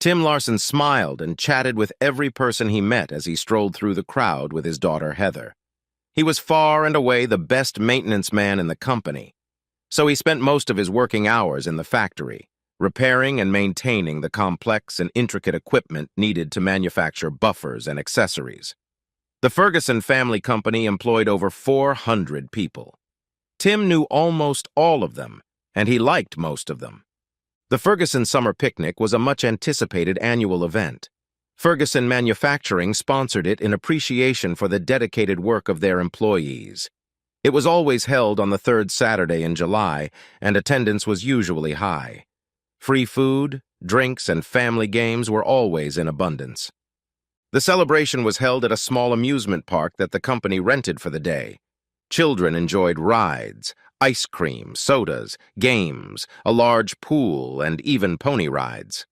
Tim Larson smiled and chatted with every person he met as he strolled through the crowd with his daughter Heather. He was far and away the best maintenance man in the company, so he spent most of his working hours in the factory, repairing and maintaining the complex and intricate equipment needed to manufacture buffers and accessories. The Ferguson family company employed over 400 people. Tim knew almost all of them, and he liked most of them. The Ferguson Summer Picnic was a much-anticipated annual event. Ferguson Manufacturing sponsored it in appreciation for the dedicated work of their employees. It was always held on the third Saturday in July, and attendance was usually high. Free food, drinks, and family games were always in abundance. The celebration was held at a small amusement park that the company rented for the day. Children enjoyed rides, ice cream, sodas, games, a large pool, and even pony rides.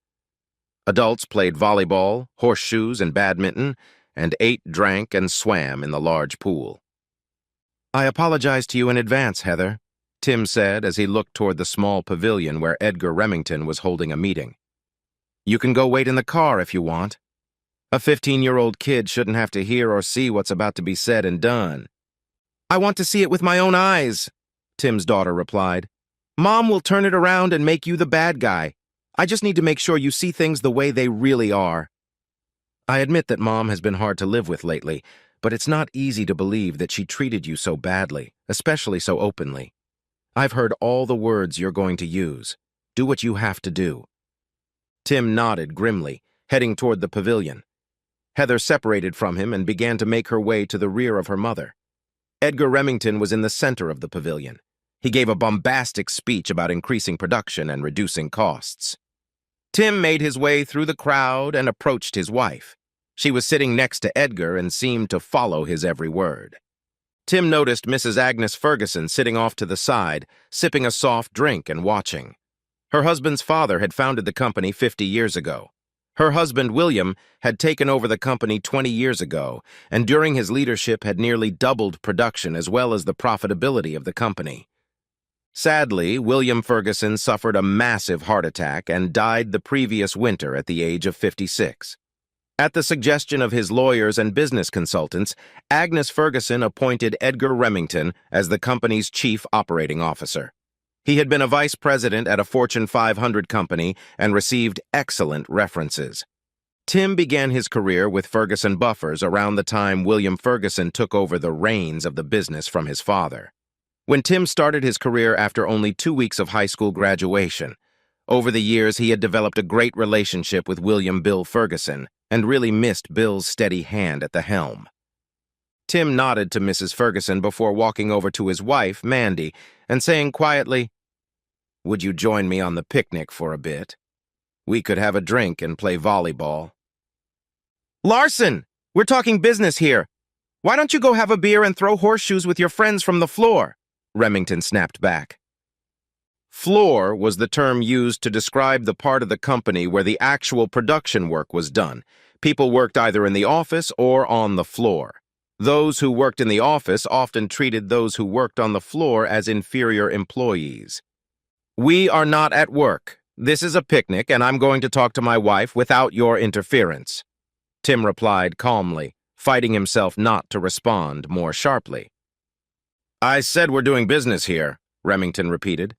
Adults played volleyball, horseshoes, and badminton, and ate, drank, and swam in the large pool. "I apologize to you in advance, Heather," Tim said as he looked toward the small pavilion where Edgar Remington was holding a meeting. "You can go wait in the car if you want. A 15-year-old kid shouldn't have to hear or see what's about to be said and done." "I want to see it with my own eyes," Tim's daughter replied. "Mom will turn it around and make you the bad guy. I just need to make sure you see things the way they really are." "I admit that Mom has been hard to live with lately, but it's not easy to believe that she treated you so badly, especially so openly. I've heard all the words you're going to use. Do what you have to do." Tim nodded grimly, heading toward the pavilion. Heather separated from him and began to make her way to the rear of her mother. Edgar Remington was in the center of the pavilion. He gave a bombastic speech about increasing production and reducing costs. Tim made his way through the crowd and approached his wife. She was sitting next to Edgar and seemed to follow his every word. Tim noticed Mrs. Agnes Ferguson sitting off to the side, sipping a soft drink and watching. Her husband's father had founded the company 50 years ago. Her husband, William, had taken over the company 20 years ago, and during his leadership had nearly doubled production as well as the profitability of the company. Sadly, William Ferguson suffered a massive heart attack and died the previous winter at the age of 56. At the suggestion of his lawyers and business consultants, Agnes Ferguson appointed Edgar Remington as the company's chief operating officer. He had been a vice president at a Fortune 500 company and received excellent references. Tim began his career with Ferguson Buffers around the time William Ferguson took over the reins of the business from his father. When Tim started his career after only 2 weeks of high school graduation, over the years he had developed a great relationship with William Bill Ferguson and really missed Bill's steady hand at the helm. Tim nodded to Mrs. Ferguson before walking over to his wife, Mandy, and saying quietly, "Would you join me on the picnic for a bit? We could have a drink and play volleyball." "Larson, we're talking business here. Why don't you go have a beer and throw horseshoes with your friends from the floor?" Remington snapped back. Floor was the term used to describe the part of the company where the actual production work was done. People worked either in the office or on the floor. Those who worked in the office often treated those who worked on the floor as inferior employees. "We are not at work. This is a picnic, and I'm going to talk to my wife without your interference," Tim replied calmly, fighting himself not to respond more sharply. "I said we're doing business here," Remington repeated.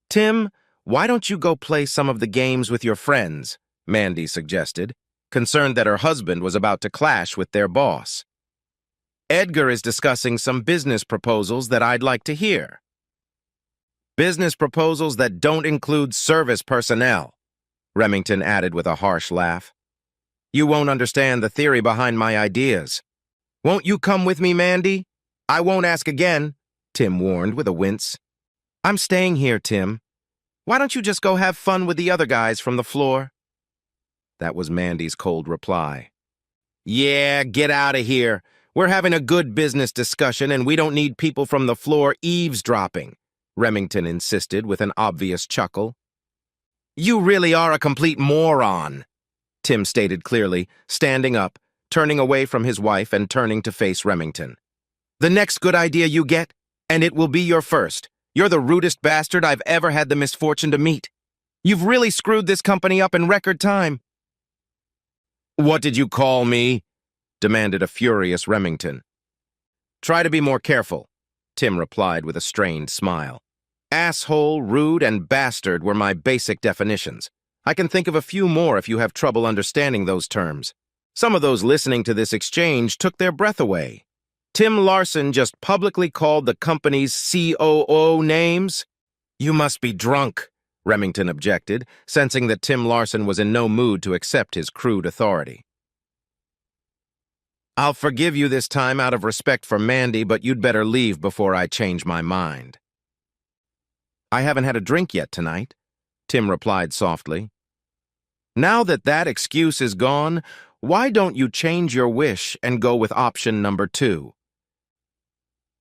"Tim, why don't you go play some of the games with your friends?" Mandy suggested, concerned that her husband was about to clash with their boss. "Edgar is discussing some business proposals that I'd like to hear." "Business proposals that don't include service personnel," Remington added with a harsh laugh. "You won't understand the theory behind my ideas." "Won't you come with me, Mandy? I won't ask again," Tim warned with a wince. "I'm staying here, Tim. Why don't you just go have fun with the other guys from the floor?" That was Mandy's cold reply. "Yeah, get out of here. We're having a good business discussion and we don't need people from the floor eavesdropping," Remington insisted with an obvious chuckle. "You really are a complete moron," Tim stated clearly, standing up, turning away from his wife and turning to face Remington. "The next good idea you get, and it will be your first. You're the rudest bastard I've ever had the misfortune to meet. You've really screwed this company up in record time. "What did you call me?" demanded a furious Remington. "Try to be more careful," Tim replied with a strained smile. "Asshole, rude, and bastard were my basic definitions. I can think of a few more if you have trouble understanding those terms. Some of those listening to this exchange took their breath away. Tim Larson just publicly called the company's COO names? You must be drunk," Remington objected, sensing that Tim Larson was in no mood to accept his crude authority. "I'll forgive you this time out of respect for Mandy, but you'd better leave before I change my mind." "I haven't had a drink yet tonight," Tim replied softly. "Now that that excuse is gone, why don't you change your wish and go with option number 2?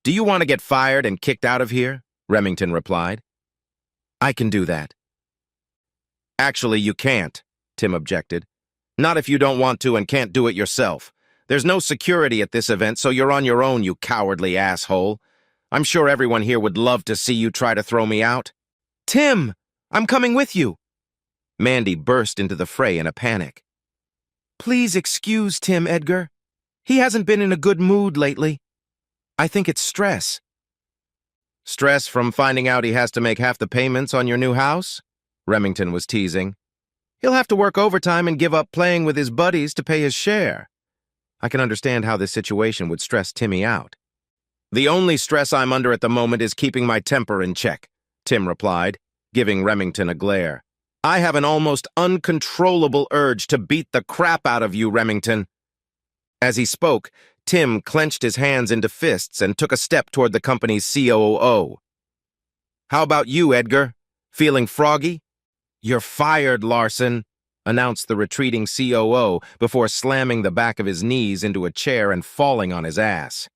"Do you want to get fired and kicked out of here?" Remington replied. "I can do that." "Actually, you can't," Tim objected. "Not if you don't want to and can't do it yourself. There's no security at this event, so you're on your own, you cowardly asshole. I'm sure everyone here would love to see you try to throw me out." "Tim, I'm coming with you." Mandy burst into the fray in a panic. "Please excuse Tim, Edgar. He hasn't been in a good mood lately. I think it's stress." "Stress from finding out he has to make half the payments on your new house?" Remington was teasing. "He'll have to work overtime and give up playing with his buddies to pay his share. I can understand how this situation would stress Timmy out." "The only stress I'm under at the moment is keeping my temper in check," Tim replied, giving Remington a glare. "I have an almost uncontrollable urge to beat the crap out of you, Remington." As he spoke, Tim clenched his hands into fists and took a step toward the company's COO. "How about you, Edgar? Feeling froggy?" "You're fired, Larson," announced the retreating COO before slamming the back of his knees into a chair and falling on his ass.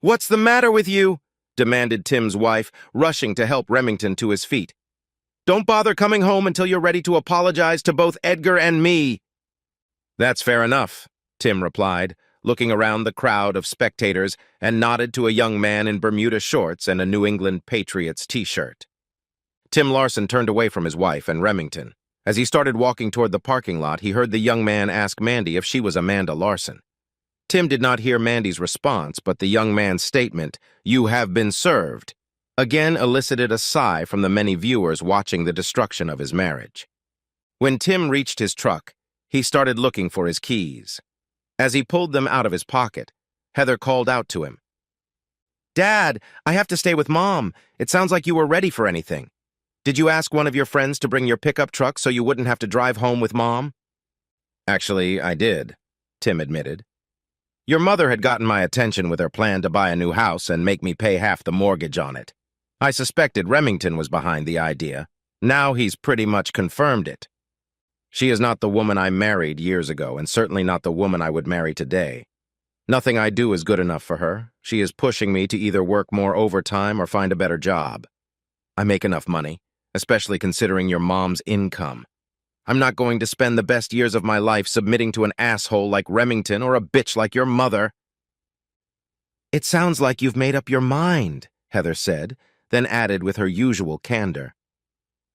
"What's the matter with you?" demanded Tim's wife, rushing to help Remington to his feet. "Don't bother coming home until you're ready to apologize to both Edgar and me." "That's fair enough," Tim replied, looking around the crowd of spectators and nodded to a young man in Bermuda shorts and a New England Patriots t-shirt. Tim Larson turned away from his wife and Remington. As he started walking toward the parking lot, he heard the young man ask Mandy if she was Amanda Larson. Tim did not hear Mandy's response, but the young man's statement, "You have been served," again elicited a sigh from the many viewers watching the destruction of his marriage. When Tim reached his truck, he started looking for his keys. As he pulled them out of his pocket, Heather called out to him. "Dad, I have to stay with Mom. It sounds like you were ready for anything. Did you ask one of your friends to bring your pickup truck so you wouldn't have to drive home with Mom?" "Actually, I did," Tim admitted. "Your mother had gotten my attention with her plan to buy a new house and make me pay half the mortgage on it. I suspected Remington was behind the idea. Now he's pretty much confirmed it. She is not the woman I married years ago, and certainly not the woman I would marry today. Nothing I do is good enough for her. She is pushing me to either work more overtime or find a better job. I make enough money, especially considering your mom's income. I'm not going to spend the best years of my life submitting to an asshole like Remington or a bitch like your mother." "It sounds like you've made up your mind," Heather said, then added with her usual candor.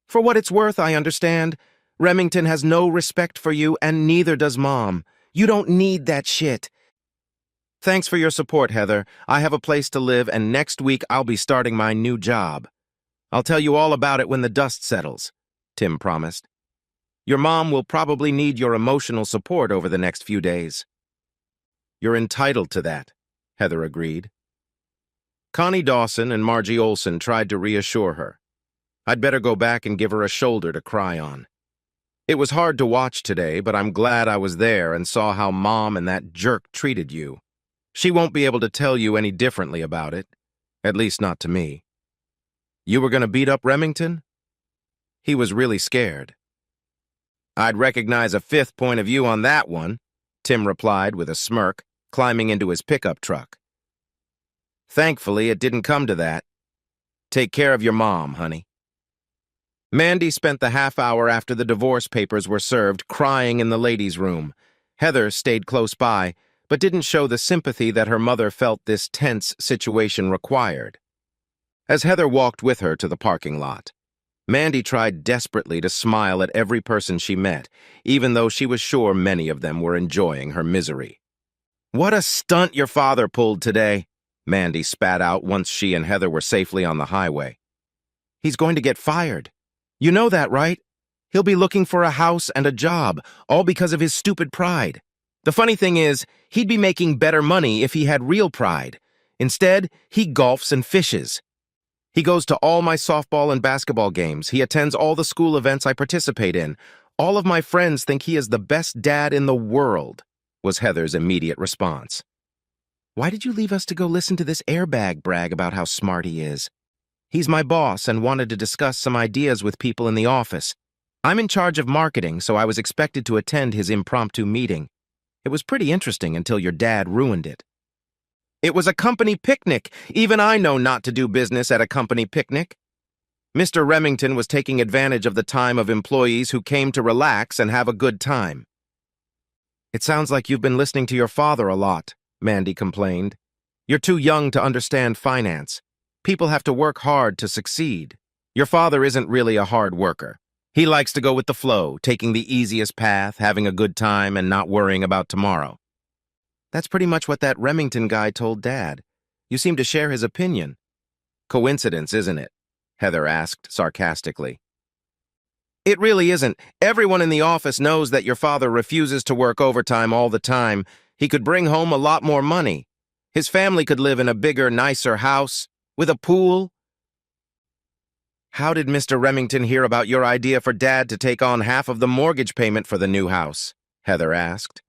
"For what it's worth, I understand. Remington has no respect for you, and neither does Mom. You don't need that shit. Thanks for your support, Heather. I have a place to live, and next week I'll be starting my new job. I'll tell you all about it when the dust settles," Tim promised. "Your mom will probably need your emotional support over the next few days." "You're entitled to that," Heather agreed. Connie Dawson and Margie Olson tried to reassure her. I'd better go back and give her a shoulder to cry on. It was hard to watch today, but I'm glad I was there and saw how Mom and that jerk treated you. She won't be able to tell you any differently about it, at least not to me. You were going to beat up Remington? He was really scared. I'd recognize a fifth point of view on that one, Tim replied with a smirk, climbing into his pickup truck. Thankfully, it didn't come to that. Take care of your mom, honey. Mandy spent the half hour after the divorce papers were served crying in the ladies' room. Heather stayed close by, but didn't show the sympathy that her mother felt this tense situation required. As Heather walked with her to the parking lot, Mandy tried desperately to smile at every person she met, even though she was sure many of them were enjoying her misery. "What a stunt your father pulled today," Mandy spat out once she and Heather were safely on the highway. "He's going to get fired. You know that, right? He'll be looking for a house and a job, all because of his stupid pride. The funny thing is, he'd be making better money if he had real pride. Instead, he golfs and fishes. He goes to all my softball and basketball games. He attends all the school events I participate in. All of my friends think he is the best dad in the world," was Heather's immediate response. "Why did you leave us to go listen to this airbag brag about how smart he is? He's my boss and wanted to discuss some ideas with people in the office. I'm in charge of marketing, so I was expected to attend his impromptu meeting. It was pretty interesting until your dad ruined it." "It was a company picnic. Even I know not to do business at a company picnic." Mr. Remington was taking advantage of the time of employees who came to relax and have a good time. "It sounds like you've been listening to your father a lot," Mandy complained. "You're too young to understand finance. People have to work hard to succeed. Your father isn't really a hard worker. He likes to go with the flow, taking the easiest path, having a good time, and not worrying about tomorrow." "That's pretty much what that Remington guy told Dad. You seem to share his opinion." "Coincidence, isn't it?" Heather asked sarcastically. "It really isn't. Everyone in the office knows that your father refuses to work overtime all the time. He could bring home a lot more money. His family could live in a bigger, nicer house, with a pool." "How did Mr. Remington hear about your idea for Dad to take on half of the mortgage payment for the new house?" Heather asked.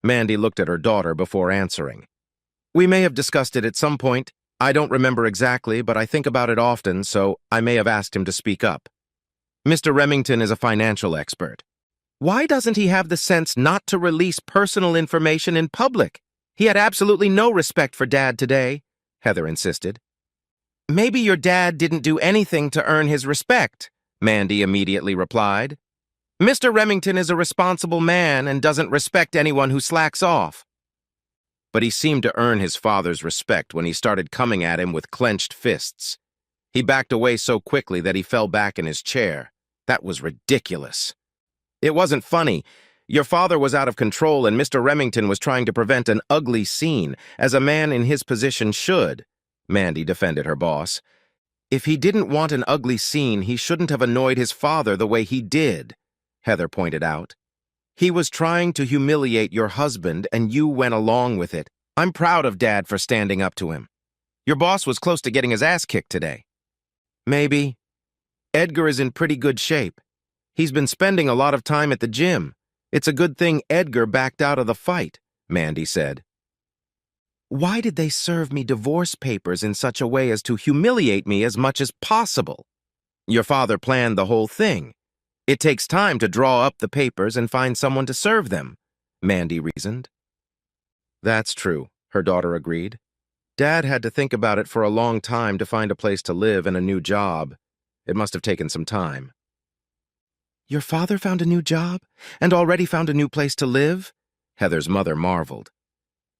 Mandy looked at her daughter before answering. "We may have discussed it at some point. I don't remember exactly, but I think about it often, so I may have asked him to speak up. Mr. Remington is a financial expert. Why doesn't he have the sense not to release personal information in public? He had absolutely no respect for Dad today," Heather insisted. "Maybe your dad didn't do anything to earn his respect," Mandy immediately replied. "Mr. Remington is a responsible man and doesn't respect anyone who slacks off." But he seemed to earn his father's respect when he started coming at him with clenched fists. He backed away so quickly that he fell back in his chair. That was ridiculous. "It wasn't funny. Your father was out of control and Mr. Remington was trying to prevent an ugly scene, as a man in his position should," Mandy defended her boss. "If he didn't want an ugly scene, he shouldn't have annoyed his father the way he did," Heather pointed out. "He was trying to humiliate your husband and you went along with it. I'm proud of Dad for standing up to him. Your boss was close to getting his ass kicked today." "Maybe. Edgar is in pretty good shape. He's been spending a lot of time at the gym. It's a good thing Edgar backed out of the fight," Mandy said. "Why did they serve me divorce papers in such a way as to humiliate me as much as possible?" "Your father planned the whole thing. It takes time to draw up the papers and find someone to serve them," Mandy reasoned. "That's true," her daughter agreed. "Dad had to think about it for a long time to find a place to live and a new job. It must have taken some time." "Your father found a new job? And already found a new place to live?" Heather's mother marveled.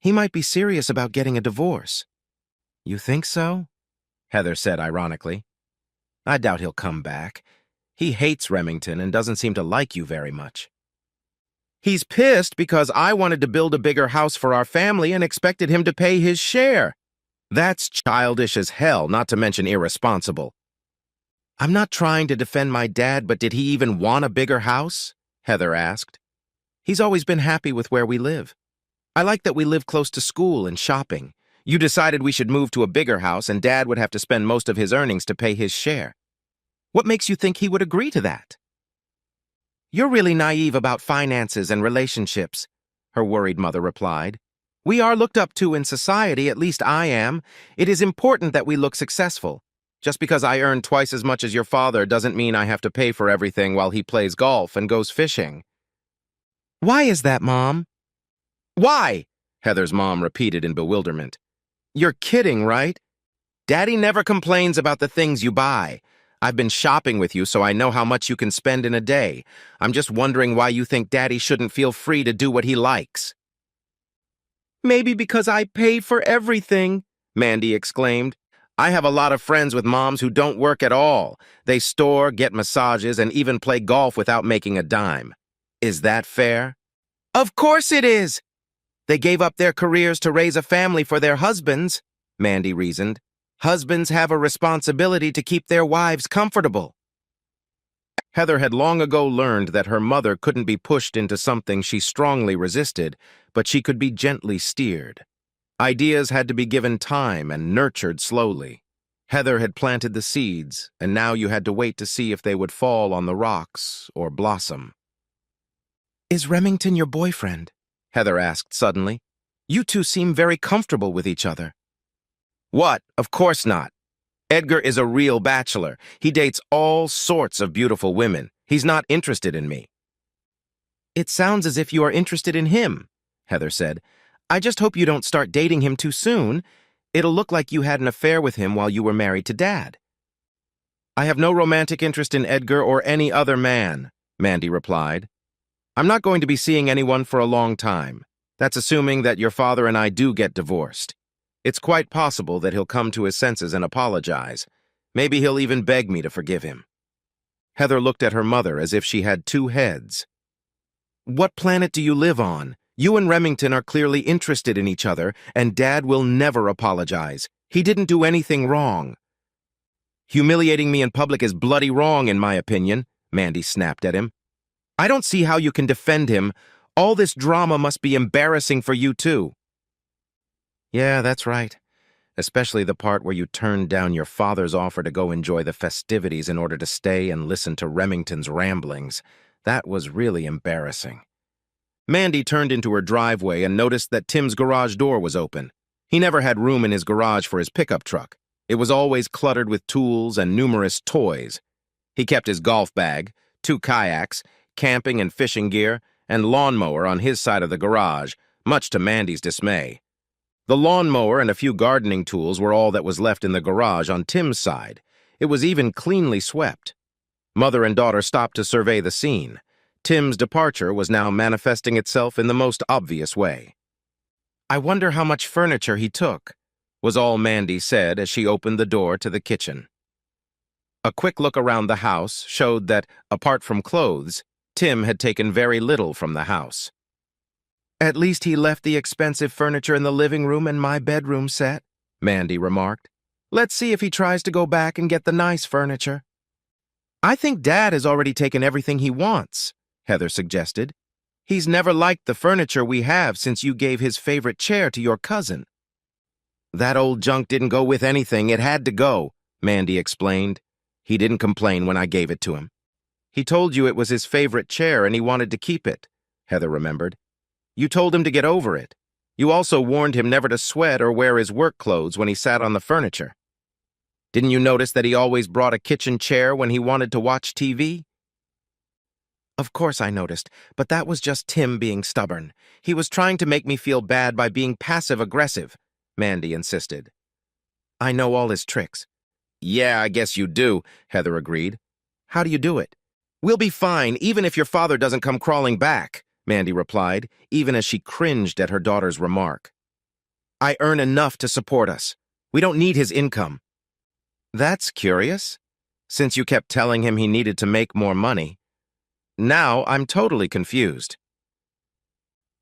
"He might be serious about getting a divorce." "You think so?" Heather said ironically. "I doubt he'll come back. He hates Remington and doesn't seem to like you very much." "He's pissed because I wanted to build a bigger house for our family and expected him to pay his share. That's childish as hell, not to mention irresponsible." "I'm not trying to defend my dad, but did he even want a bigger house?" Heather asked. "He's always been happy with where we live. I like that we live close to school and shopping. You decided we should move to a bigger house and Dad would have to spend most of his earnings to pay his share. What makes you think he would agree to that?" "You're really naive about finances and relationships," her worried mother replied. "We are looked up to in society, at least I am. It is important that we look successful. Just because I earn twice as much as your father doesn't mean I have to pay for everything while he plays golf and goes fishing." "Why is that, Mom?" "Why?" Heather's mom repeated in bewilderment. "You're kidding, right? Daddy never complains about the things you buy. I've been shopping with you, so I know how much you can spend in a day. I'm just wondering why you think Daddy shouldn't feel free to do what he likes." "Maybe because I pay for everything," Mandy exclaimed. I have a lot of friends with moms who don't work at all. They store, get massages, and even play golf without making a dime. Is that fair? Of course it is! They gave up their careers to raise a family for their husbands, Mandy reasoned. Husbands have a responsibility to keep their wives comfortable. Heather had long ago learned that her mother couldn't be pushed into something she strongly resisted, but she could be gently steered. Ideas had to be given time and nurtured slowly. Heather had planted the seeds, and now you had to wait to see if they would fall on the rocks or blossom. "Is Remington your boyfriend?" Heather asked suddenly. "You two seem very comfortable with each other." "What? Of course not. Edgar is a real bachelor. He dates all sorts of beautiful women. He's not interested in me." "It sounds as if you are interested in him," Heather said. "I just hope you don't start dating him too soon. It'll look like you had an affair with him while you were married to Dad." "I have no romantic interest in Edgar or any other man," Mandy replied. "I'm not going to be seeing anyone for a long time. That's assuming that your father and I do get divorced. It's quite possible that he'll come to his senses and apologize. Maybe he'll even beg me to forgive him." Heather looked at her mother as if she had two heads. "What planet do you live on? You and Remington are clearly interested in each other, and Dad will never apologize. He didn't do anything wrong." "Humiliating me in public is bloody wrong, in my opinion," Mandy snapped at him. "I don't see how you can defend him. All this drama must be embarrassing for you, too." "Yeah, that's right. Especially the part where you turned down your father's offer to go enjoy the festivities in order to stay and listen to Remington's ramblings. That was really embarrassing." Mandy turned into her driveway and noticed that Tim's garage door was open. He never had room in his garage for his pickup truck. It was always cluttered with tools and numerous toys. He kept his golf bag, 2 kayaks, camping and fishing gear, and lawnmower on his side of the garage, much to Mandy's dismay. The lawnmower and a few gardening tools were all that was left in the garage on Tim's side. It was even cleanly swept. Mother and daughter stopped to survey the scene. Tim's departure was now manifesting itself in the most obvious way. "I wonder how much furniture he took," was all Mandy said as she opened the door to the kitchen. A quick look around the house showed that, apart from clothes, Tim had taken very little from the house. "At least he left the expensive furniture in the living room and my bedroom set," Mandy remarked. "Let's see if he tries to go back and get the nice furniture." "I think Dad has already taken everything he wants," Heather suggested. "He's never liked the furniture we have since you gave his favorite chair to your cousin." "That old junk didn't go with anything. It had to go," Mandy explained. "He didn't complain when I gave it to him." "He told you it was his favorite chair and he wanted to keep it," Heather remembered. "You told him to get over it. You also warned him never to sweat or wear his work clothes when he sat on the furniture. Didn't you notice that he always brought a kitchen chair when he wanted to watch TV?" "Of course I noticed, but that was just Tim being stubborn. He was trying to make me feel bad by being passive-aggressive," Mandy insisted. "I know all his tricks." "Yeah, I guess you do," Heather agreed. "How do you do it?" "We'll be fine, even if your father doesn't come crawling back," Mandy replied, even as she cringed at her daughter's remark. "I earn enough to support us. We don't need his income." "That's curious, since you kept telling him he needed to make more money. Now I'm totally confused."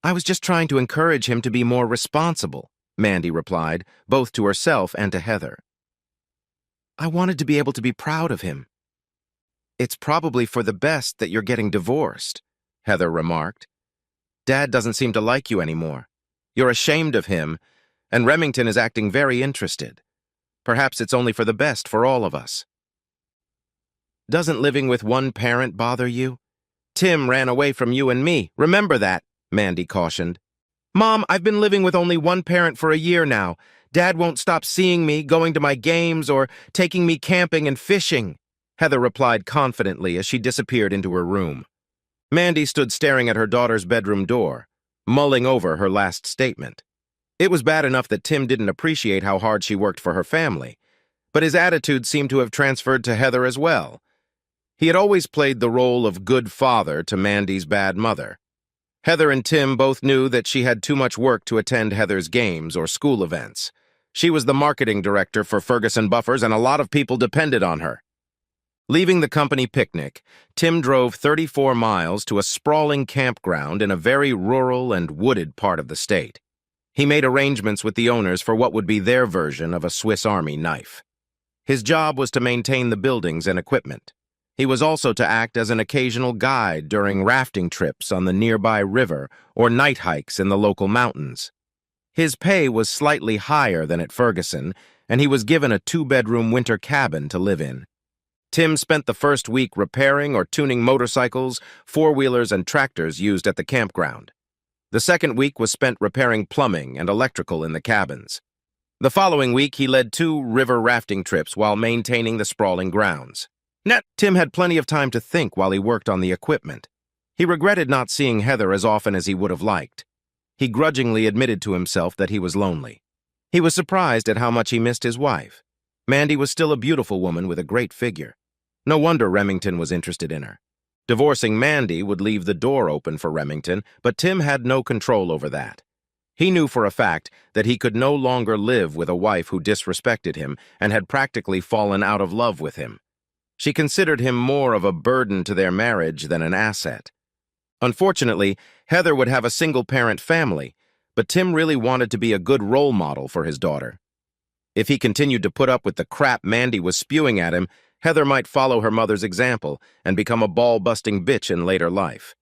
"I was just trying to encourage him to be more responsible," Mandy replied, both to herself and to Heather. "I wanted to be able to be proud of him." "It's probably for the best that you're getting divorced," Heather remarked. "Dad doesn't seem to like you anymore. You're ashamed of him, and Remington is acting very interested. Perhaps it's only for the best for all of us." "Doesn't living with one parent bother you? Tim ran away from you and me. Remember that," Mandy cautioned. "Mom, I've been living with only one parent for a year now. Dad won't stop seeing me, going to my games, or taking me camping and fishing," Heather replied confidently as she disappeared into her room. Mandy stood staring at her daughter's bedroom door, mulling over her last statement. It was bad enough that Tim didn't appreciate how hard she worked for her family, but his attitude seemed to have transferred to Heather as well. He had always played the role of good father to Mandy's bad mother. Heather and Tim both knew that she had too much work to attend Heather's games or school events, She was the marketing director for Ferguson Buffers, and a lot of people depended on her. Leaving the company picnic, Tim drove 34 miles to a sprawling campground in a very rural and wooded part of the state. He made arrangements with the owners for what would be their version of a Swiss Army knife. His job was to maintain the buildings and equipment. He was also to act as an occasional guide during rafting trips on the nearby river or night hikes in the local mountains. His pay was slightly higher than at Ferguson, and he was given a 2-bedroom winter cabin to live in. Tim spent the first week repairing or tuning motorcycles, four-wheelers, and tractors used at the campground. The second week was spent repairing plumbing and electrical in the cabins. The following week, he led 2 river rafting trips while maintaining the sprawling grounds. Tim had plenty of time to think while he worked on the equipment. He regretted not seeing Heather as often as he would have liked. He grudgingly admitted to himself that he was lonely. He was surprised at how much he missed his wife. Mandy was still a beautiful woman with a great figure. No wonder Remington was interested in her. Divorcing Mandy would leave the door open for Remington, but Tim had no control over that. He knew for a fact that he could no longer live with a wife who disrespected him and had practically fallen out of love with him. She considered him more of a burden to their marriage than an asset. Unfortunately, Heather would have a single-parent family, but Tim really wanted to be a good role model for his daughter. If he continued to put up with the crap Mandy was spewing at him, Heather might follow her mother's example and become a ball-busting bitch in later life.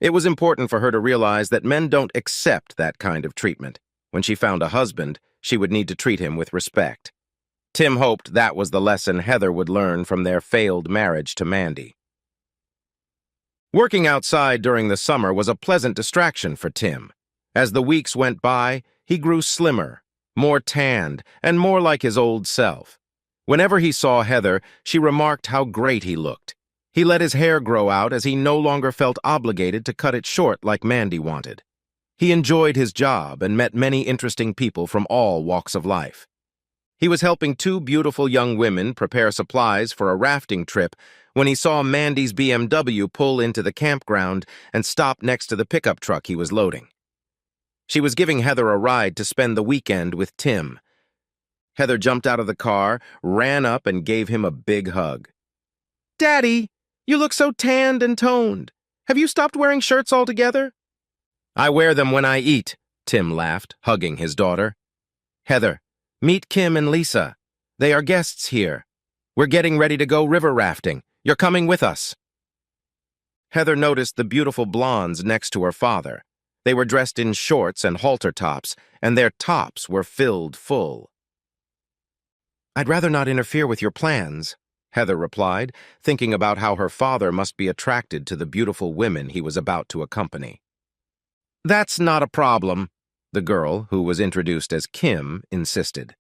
It was important for her to realize that men don't accept that kind of treatment. When she found a husband, she would need to treat him with respect. Tim hoped that was the lesson Heather would learn from their failed marriage to Mandy. Working outside during the summer was a pleasant distraction for Tim. As the weeks went by, he grew slimmer, more tanned, and more like his old self. Whenever he saw Heather, she remarked how great he looked. He let his hair grow out as he no longer felt obligated to cut it short like Mandy wanted. He enjoyed his job and met many interesting people from all walks of life. He was helping 2 beautiful young women prepare supplies for a rafting trip when he saw Mandy's BMW pull into the campground and stop next to the pickup truck he was loading. She was giving Heather a ride to spend the weekend with Tim. Heather jumped out of the car, ran up, and gave him a big hug. "Daddy, you look so tanned and toned. Have you stopped wearing shirts altogether?" "I wear them when I eat," Tim laughed, hugging his daughter. "Heather, meet Kim and Lisa. They are guests here. We're getting ready to go river rafting. You're coming with us." Heather noticed the beautiful blondes next to her father. They were dressed in shorts and halter tops, and their tops were filled full. "I'd rather not interfere with your plans," Heather replied, thinking about how her father must be attracted to the beautiful women he was about to accompany. "That's not a problem," the girl, who was introduced as Kim, insisted.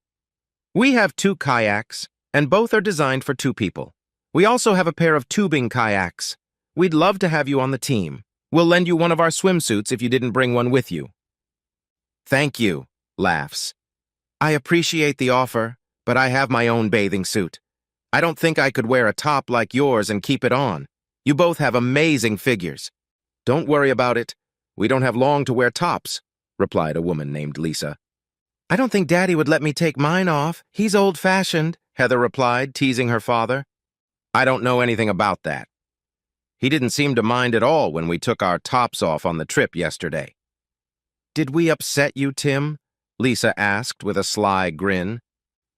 "We have 2 kayaks, and both are designed for 2 people. We also have a pair of tubing kayaks. We'd love to have you on the team. We'll lend you one of our swimsuits if you didn't bring one with you." "Thank you," laughs. "I appreciate the offer, but I have my own bathing suit. I don't think I could wear a top like yours and keep it on. You both have amazing figures." "Don't worry about it. We don't have long to wear tops," replied a woman named Lisa. "I don't think Daddy would let me take mine off. He's old-fashioned," Heather replied, teasing her father. "I don't know anything about that. He didn't seem to mind at all when we took our tops off on the trip yesterday." "Did we upset you, Tim?" Lisa asked with a sly grin.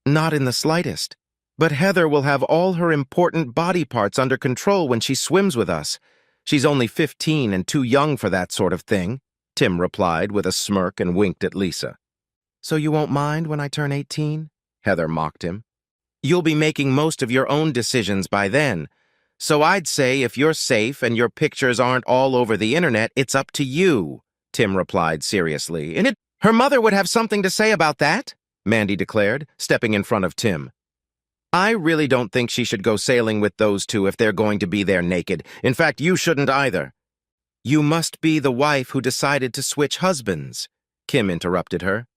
"Not in the slightest. But Heather will have all her important body parts under control when she swims with us. She's only 15 and too young for that sort of thing," Tim replied with a smirk and winked at Lisa. "So you won't mind when I turn 18? Heather mocked him. "You'll be making most of your own decisions by then. So I'd say if you're safe and your pictures aren't all over the internet, it's up to you," Tim replied seriously. "And her mother would have something to say about that," Mandy declared, stepping in front of Tim. "I really don't think she should go sailing with those 2 if they're going to be there naked. In fact, you shouldn't either." "You must be the wife who decided to switch husbands," Kim interrupted her.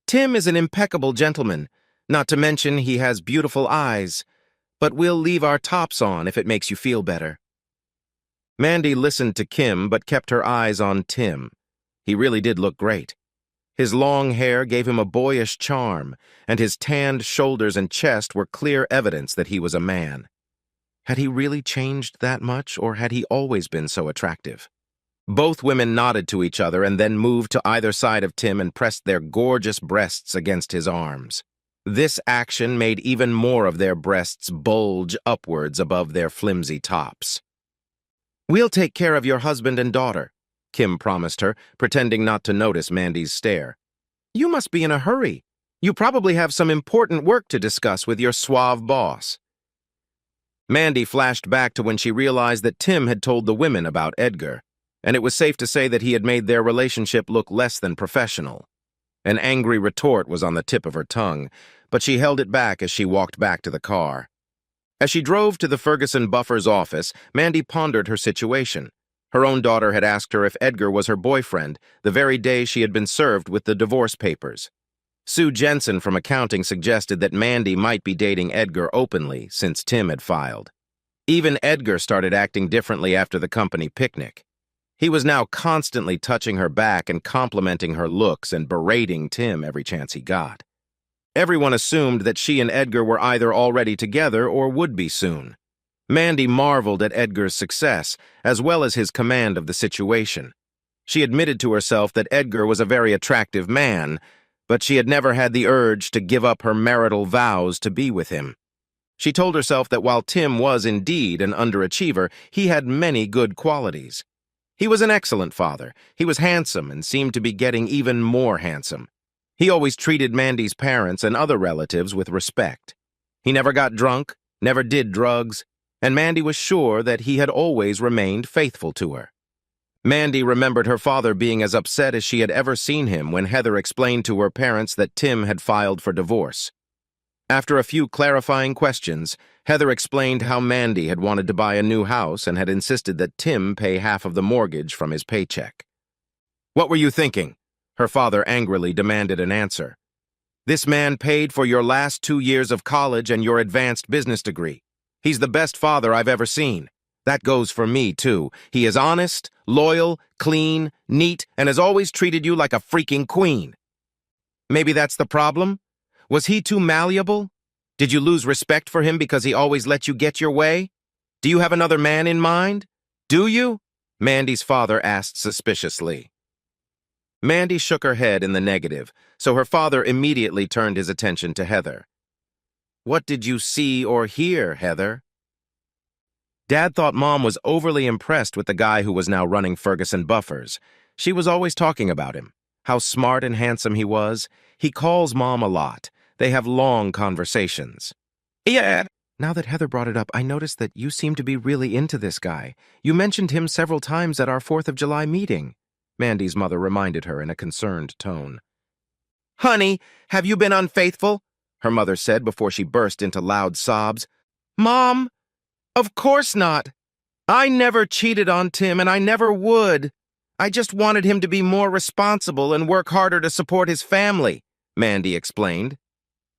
"Tim is an impeccable gentleman, not to mention he has beautiful eyes, but we'll leave our tops on if it makes you feel better." Mandy listened to Kim but kept her eyes on Tim. He really did look great. His long hair gave him a boyish charm, and his tanned shoulders and chest were clear evidence that he was a man. Had he really changed that much, or had he always been so attractive? Both women nodded to each other and then moved to either side of Tim and pressed their gorgeous breasts against his arms. This action made even more of their breasts bulge upwards above their flimsy tops. "We'll take care of your husband and daughter," Kim promised her, pretending not to notice Mandy's stare. "You must be in a hurry. You probably have some important work to discuss with your suave boss." Mandy flashed back to when she realized that Tim had told the women about Edgar, and it was safe to say that he had made their relationship look less than professional. An angry retort was on the tip of her tongue, but she held it back as she walked back to the car. As she drove to the Ferguson Buffer's office, Mandy pondered her situation. Her own daughter had asked her if Edgar was her boyfriend the very day she had been served with the divorce papers. Sue Jensen from accounting suggested that Mandy might be dating Edgar openly since Tim had filed. Even Edgar started acting differently after the company picnic. He was now constantly touching her back and complimenting her looks and berating Tim every chance he got. Everyone assumed that she and Edgar were either already together or would be soon. Mandy marveled at Edgar's success, as well as his command of the situation. She admitted to herself that Edgar was a very attractive man, but she had never had the urge to give up her marital vows to be with him. She told herself that while Tim was indeed an underachiever, he had many good qualities. He was an excellent father. He was handsome and seemed to be getting even more handsome. He always treated Mandy's parents and other relatives with respect. He never got drunk, never did drugs, and Mandy was sure that he had always remained faithful to her. Mandy remembered her father being as upset as she had ever seen him when Heather explained to her parents that Tim had filed for divorce. After a few clarifying questions, Heather explained how Mandy had wanted to buy a new house and had insisted that Tim pay half of the mortgage from his paycheck. "What were you thinking?" Her father angrily demanded an answer. "This man paid for your last 2 years of college and your advanced business degree. He's the best father I've ever seen. That goes for me, too. He is honest, loyal, clean, neat, and has always treated you like a freaking queen." "Maybe that's the problem? Was he too malleable? Did you lose respect for him because he always let you get your way? Do you have another man in mind? Do you?" Mandy's father asked suspiciously. Mandy shook her head in the negative, so her father immediately turned his attention to Heather. "What did you see or hear, Heather?" Dad thought Mom was overly impressed with the guy who was now running Ferguson Buffers. She was always talking about him, how smart and handsome he was. He calls Mom a lot. They have long conversations. "Yeah." Now that Heather brought it up, I noticed that you seem to be really into this guy. You mentioned him several times at our 4th of July meeting, Mandy's mother reminded her in a concerned tone. "Honey, have you been unfaithful?" her mother said before she burst into loud sobs. "Mom, of course not. I never cheated on Tim, and I never would. I just wanted him to be more responsible and work harder to support his family," Mandy explained.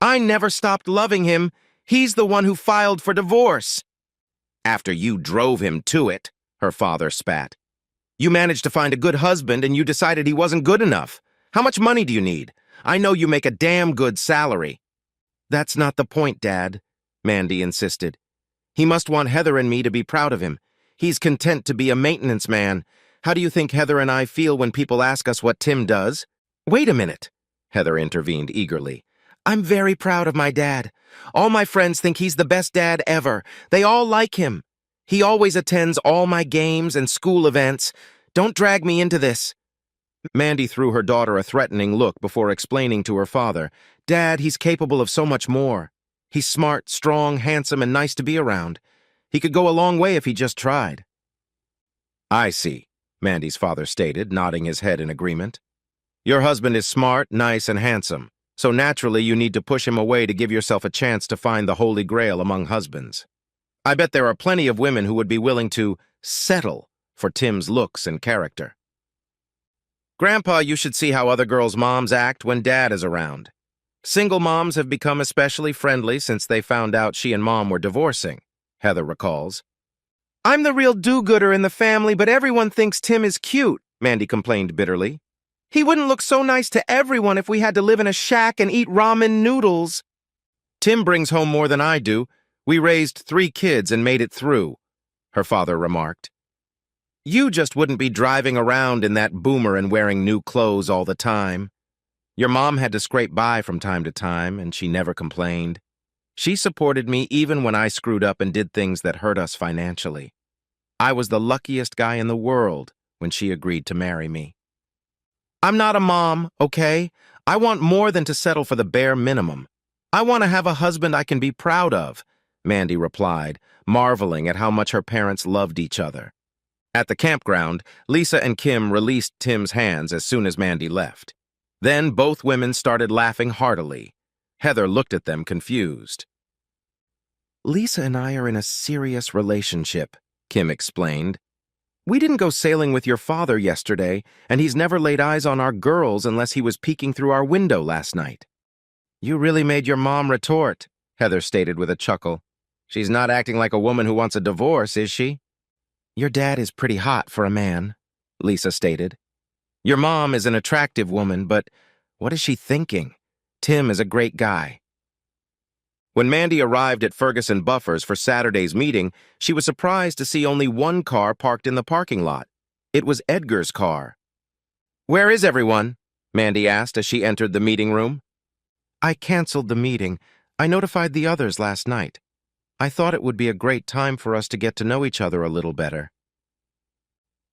"I never stopped loving him. He's the one who filed for divorce." "After you drove him to it," her father spat. "You managed to find a good husband and you decided he wasn't good enough. How much money do you need? I know you make a damn good salary." "That's not the point, Dad," Mandy insisted. "He must want Heather and me to be proud of him. He's content to be a maintenance man. How do you think Heather and I feel when people ask us what Tim does?" "Wait a minute," Heather intervened eagerly. "I'm very proud of my dad. All my friends think he's the best dad ever. They all like him. He always attends all my games and school events. Don't drag me into this." Mandy threw her daughter a threatening look before explaining to her father, "Dad, he's capable of so much more. He's smart, strong, handsome, and nice to be around. He could go a long way if he just tried." "I see," Mandy's father stated, nodding his head in agreement. "Your husband is smart, nice, and handsome, so naturally you need to push him away to give yourself a chance to find the Holy Grail among husbands. I bet there are plenty of women who would be willing to settle for Tim's looks and character." "Grandpa, you should see how other girls' moms act when Dad is around. Single moms have become especially friendly since they found out she and Mom were divorcing," Heather recalls. "I'm the real do-gooder in the family, but everyone thinks Tim is cute," Mandy complained bitterly. He wouldn't look so nice to everyone if we had to live in a shack and eat ramen noodles. Tim brings home more than I do. We raised 3 kids and made it through, her father remarked. You just wouldn't be driving around in that boomer and wearing new clothes all the time. Your mom had to scrape by from time to time, and she never complained. She supported me even when I screwed up and did things that hurt us financially. I was the luckiest guy in the world when she agreed to marry me. I'm not a mom, okay? I want more than to settle for the bare minimum. I want to have a husband I can be proud of, Mandy replied, marveling at how much her parents loved each other. At the campground, Lisa and Kim released Tim's hands as soon as Mandy left. Then both women started laughing heartily. Heather looked at them confused. Lisa and I are in a serious relationship, Kim explained. We didn't go sailing with your father yesterday, and he's never laid eyes on our girls unless he was peeking through our window last night. You really made your mom retort, Heather stated with a chuckle. She's not acting like a woman who wants a divorce, is she? Your dad is pretty hot for a man, Lisa stated. Your mom is an attractive woman, but what is she thinking? Tim is a great guy. When Mandy arrived at Ferguson Buffers for Saturday's meeting, she was surprised to see only one car parked in the parking lot. It was Edgar's car. Where is everyone? Mandy asked as she entered the meeting room. I canceled the meeting. I notified the others last night. I thought it would be a great time for us to get to know each other a little better.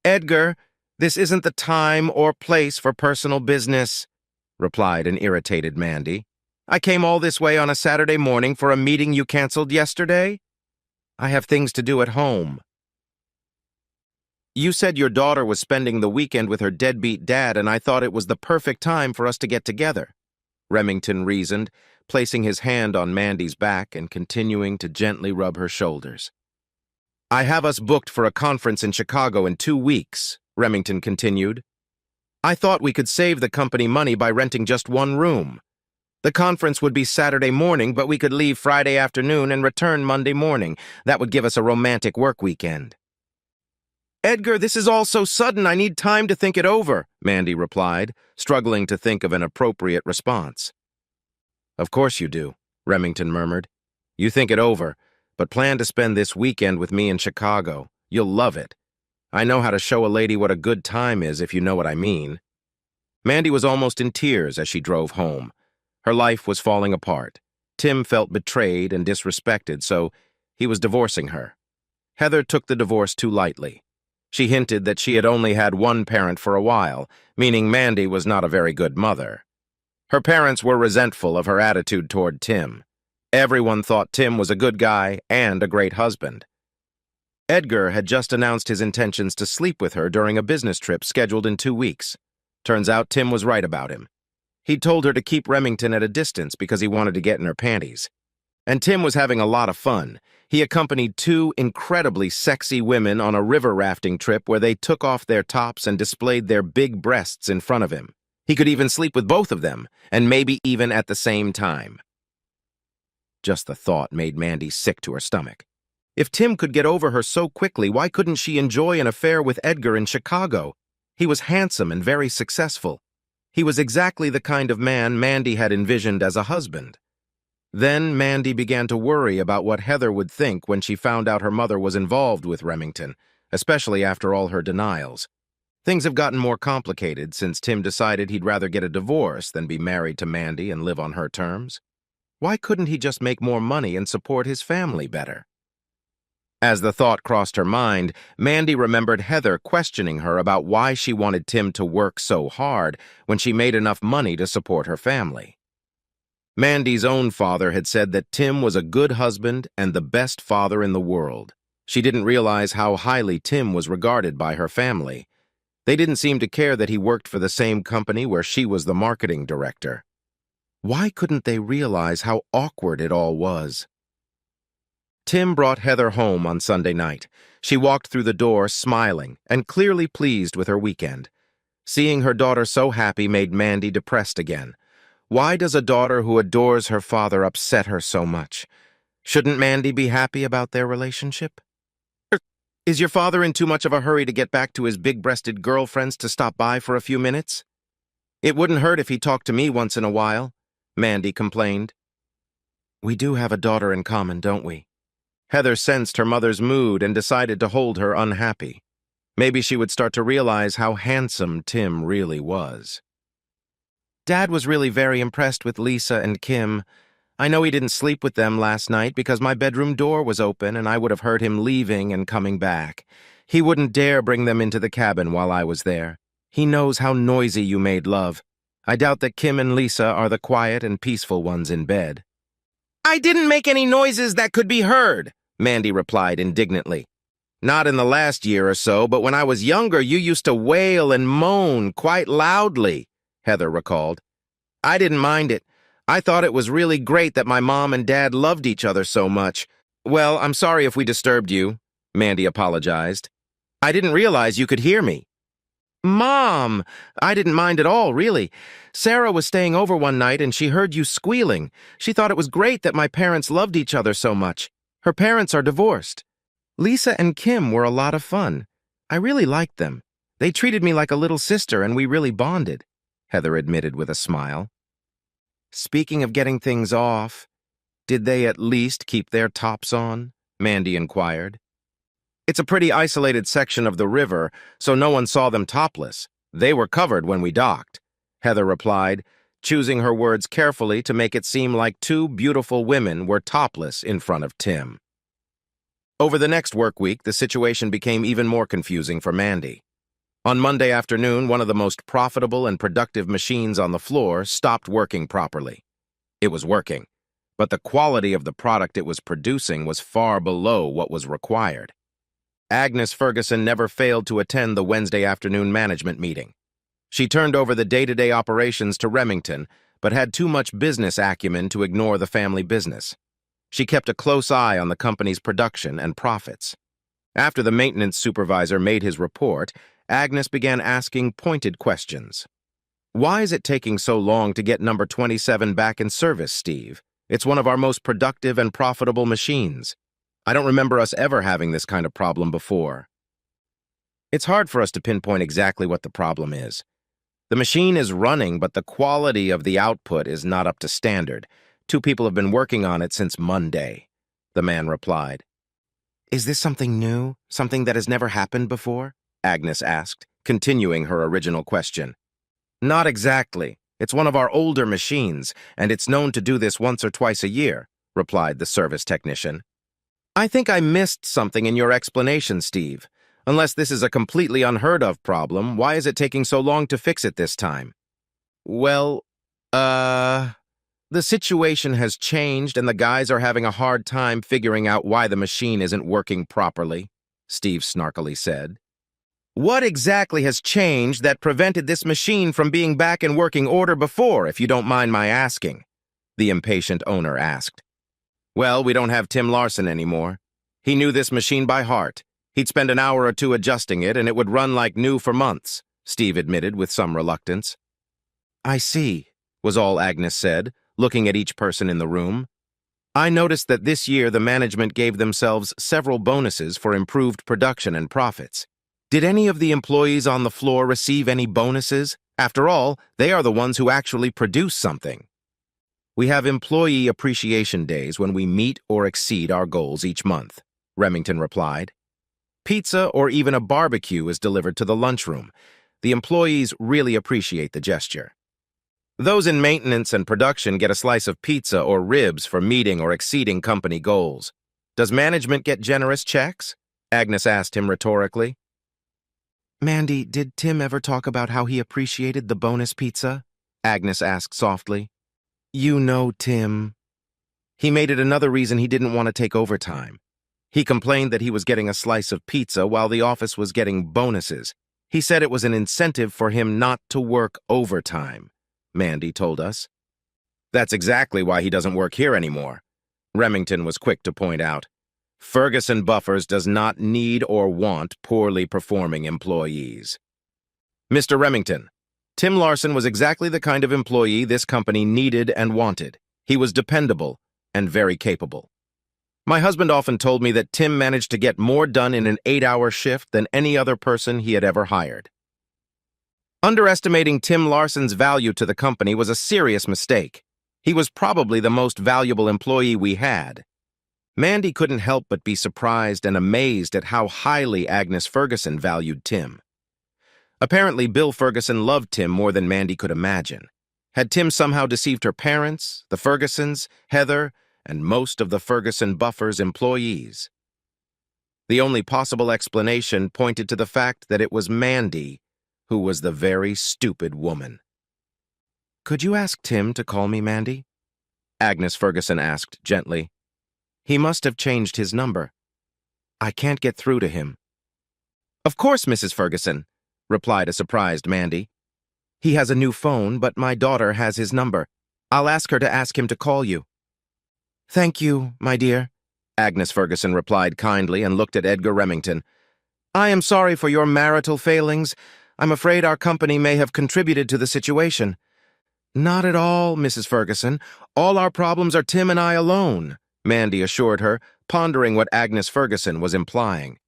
Edgar, this isn't the time or place for personal business, replied an irritated Mandy. I came all this way on a Saturday morning for a meeting you canceled yesterday. I have things to do at home. You said your daughter was spending the weekend with her deadbeat dad, and I thought it was the perfect time for us to get together, Remington reasoned, placing his hand on Mandy's back and continuing to gently rub her shoulders. I have us booked for a conference in Chicago in 2 weeks, Remington continued. I thought we could save the company money by renting just one room. The conference would be Saturday morning, but we could leave Friday afternoon and return Monday morning. That would give us a romantic work weekend. Edgar, this is all so sudden. I need time to think it over, Mandy replied, struggling to think of an appropriate response. Of course you do, Remington murmured. You think it over, but plan to spend this weekend with me in Chicago. You'll love it. I know how to show a lady what a good time is, if you know what I mean. Mandy was almost in tears as she drove home. Her life was falling apart. Tim felt betrayed and disrespected, so he was divorcing her. Heather took the divorce too lightly. She hinted that she had only had one parent for a while, meaning Mandy was not a very good mother. Her parents were resentful of her attitude toward Tim. Everyone thought Tim was a good guy and a great husband. Edgar had just announced his intentions to sleep with her during a business trip scheduled in 2 weeks. Turns out Tim was right about him. He'd told her to keep Remington at a distance because he wanted to get in her panties. And Tim was having a lot of fun. He accompanied 2 incredibly sexy women on a river rafting trip where they took off their tops and displayed their big breasts in front of him. He could even sleep with both of them, and maybe even at the same time. Just the thought made Mandy sick to her stomach. If Tim could get over her so quickly, why couldn't she enjoy an affair with Edgar in Chicago? He was handsome and very successful. He was exactly the kind of man Mandy had envisioned as a husband. Then Mandy began to worry about what Heather would think when she found out her mother was involved with Remington, especially after all her denials. Things have gotten more complicated since Tim decided he'd rather get a divorce than be married to Mandy and live on her terms. Why couldn't he just make more money and support his family better? As the thought crossed her mind, Mandy remembered Heather questioning her about why she wanted Tim to work so hard when she made enough money to support her family. Mandy's own father had said that Tim was a good husband and the best father in the world. She didn't realize how highly Tim was regarded by her family. They didn't seem to care that he worked for the same company where she was the marketing director. Why couldn't they realize how awkward it all was? Tim brought Heather home on Sunday night. She walked through the door smiling and clearly pleased with her weekend. Seeing her daughter so happy made Mandy depressed again. Why does a daughter who adores her father upset her so much? Shouldn't Mandy be happy about their relationship? Is your father in too much of a hurry to get back to his big-breasted girlfriends to stop by for a few minutes? It wouldn't hurt if he talked to me once in a while, Mandy complained. We do have a daughter in common, don't we? Heather sensed her mother's mood and decided to hold her unhappy. Maybe she would start to realize how handsome Tim really was. Dad was really very impressed with Lisa and Kim. I know he didn't sleep with them last night because my bedroom door was open and I would have heard him leaving and coming back. He wouldn't dare bring them into the cabin while I was there. He knows how noisy you made love. I doubt that Kim and Lisa are the quiet and peaceful ones in bed. I didn't make any noises that could be heard, Mandy replied indignantly. Not in the last year or so, but when I was younger, you used to wail and moan quite loudly, Heather recalled. I didn't mind it. I thought it was really great that my mom and dad loved each other so much. Well, I'm sorry if we disturbed you, Mandy apologized. I didn't realize you could hear me. Mom! I didn't mind at all, really. Sarah was staying over one night and she heard you squealing. She thought it was great that my parents loved each other so much. Her parents are divorced. Lisa and Kim were a lot of fun. I really liked them. They treated me like a little sister and we really bonded, Heather admitted with a smile. Speaking of getting things off, did they at least keep their tops on? Mandy inquired. It's a pretty isolated section of the river, so no one saw them topless. They were covered when we docked, Heather replied, choosing her words carefully to make it seem like two beautiful women were topless in front of Tim. Over the next work week, the situation became even more confusing for Mandy. On Monday afternoon, one of the most profitable and productive machines on the floor stopped working properly. It was working, but the quality of the product it was producing was far below what was required. Agnes Ferguson never failed to attend the Wednesday afternoon management meeting. She turned over the day-to-day operations to Remington, but had too much business acumen to ignore the family business. She kept a close eye on the company's production and profits. After the maintenance supervisor made his report, Agnes began asking pointed questions. Why is it taking so long to get number 27 back in service, Steve? It's one of our most productive and profitable machines. I don't remember us ever having this kind of problem before. It's hard for us to pinpoint exactly what the problem is. The machine is running, but the quality of the output is not up to standard. 2 people have been working on it since Monday, the man replied. Is this something new? Something that has never happened before? Agnes asked, continuing her original question. Not exactly. It's one of our older machines, and it's known to do this once or twice a year, replied the service technician. I think I missed something in your explanation, Steve. Unless this is a completely unheard-of problem, why is it taking so long to fix it this time? Well, the situation has changed and the guys are having a hard time figuring out why the machine isn't working properly, Steve snarkily said. What exactly has changed that prevented this machine from being back in working order before, if you don't mind my asking? The impatient owner asked. Well, we don't have Tim Larson anymore. He knew this machine by heart. He'd spend an hour or 2 adjusting it, and it would run like new for months, Steve admitted with some reluctance. I see, was all Agnes said, looking at each person in the room. I noticed that this year the management gave themselves several bonuses for improved production and profits. Did any of the employees on the floor receive any bonuses? After all, they are the ones who actually produce something. We have employee appreciation days when we meet or exceed our goals each month, Remington replied. Pizza or even a barbecue is delivered to the lunchroom. The employees really appreciate the gesture. Those in maintenance and production get a slice of pizza or ribs for meeting or exceeding company goals. Does management get generous checks? Agnes asked him rhetorically. Mandy, did Tim ever talk about how he appreciated the bonus pizza? Agnes asked softly. You know Tim. He made it another reason he didn't want to take overtime. He complained that he was getting a slice of pizza while the office was getting bonuses. He said it was an incentive for him not to work overtime, Mandy told us. That's exactly why he doesn't work here anymore, Remington was quick to point out. Ferguson Buffers does not need or want poorly performing employees. Mr. Remington, Tim Larson was exactly the kind of employee this company needed and wanted. He was dependable and very capable. My husband often told me that Tim managed to get more done in an 8-hour shift than any other person he had ever hired. Underestimating Tim Larson's value to the company was a serious mistake. He was probably the most valuable employee we had. Mandy couldn't help but be surprised and amazed at how highly Agnes Ferguson valued Tim. Apparently, Bill Ferguson loved Tim more than Mandy could imagine. Had Tim somehow deceived her parents, the Fergusons, Heather, and most of the Ferguson Buffer's employees? The only possible explanation pointed to the fact that it was Mandy who was the very stupid woman. "Could you ask Tim to call me, Mandy?" Agnes Ferguson asked gently. "He must have changed his number. I can't get through to him." "Of course, Mrs. Ferguson," replied a surprised Mandy. "He has a new phone, but my daughter has his number. I'll ask her to ask him to call you." "Thank you, my dear," Agnes Ferguson replied kindly and looked at Edgar Remington. "I am sorry for your marital failings. I'm afraid our company may have contributed to the situation." "Not at all, Mrs. Ferguson. All our problems are Tim and I alone," Mandy assured her, pondering what Agnes Ferguson was implying.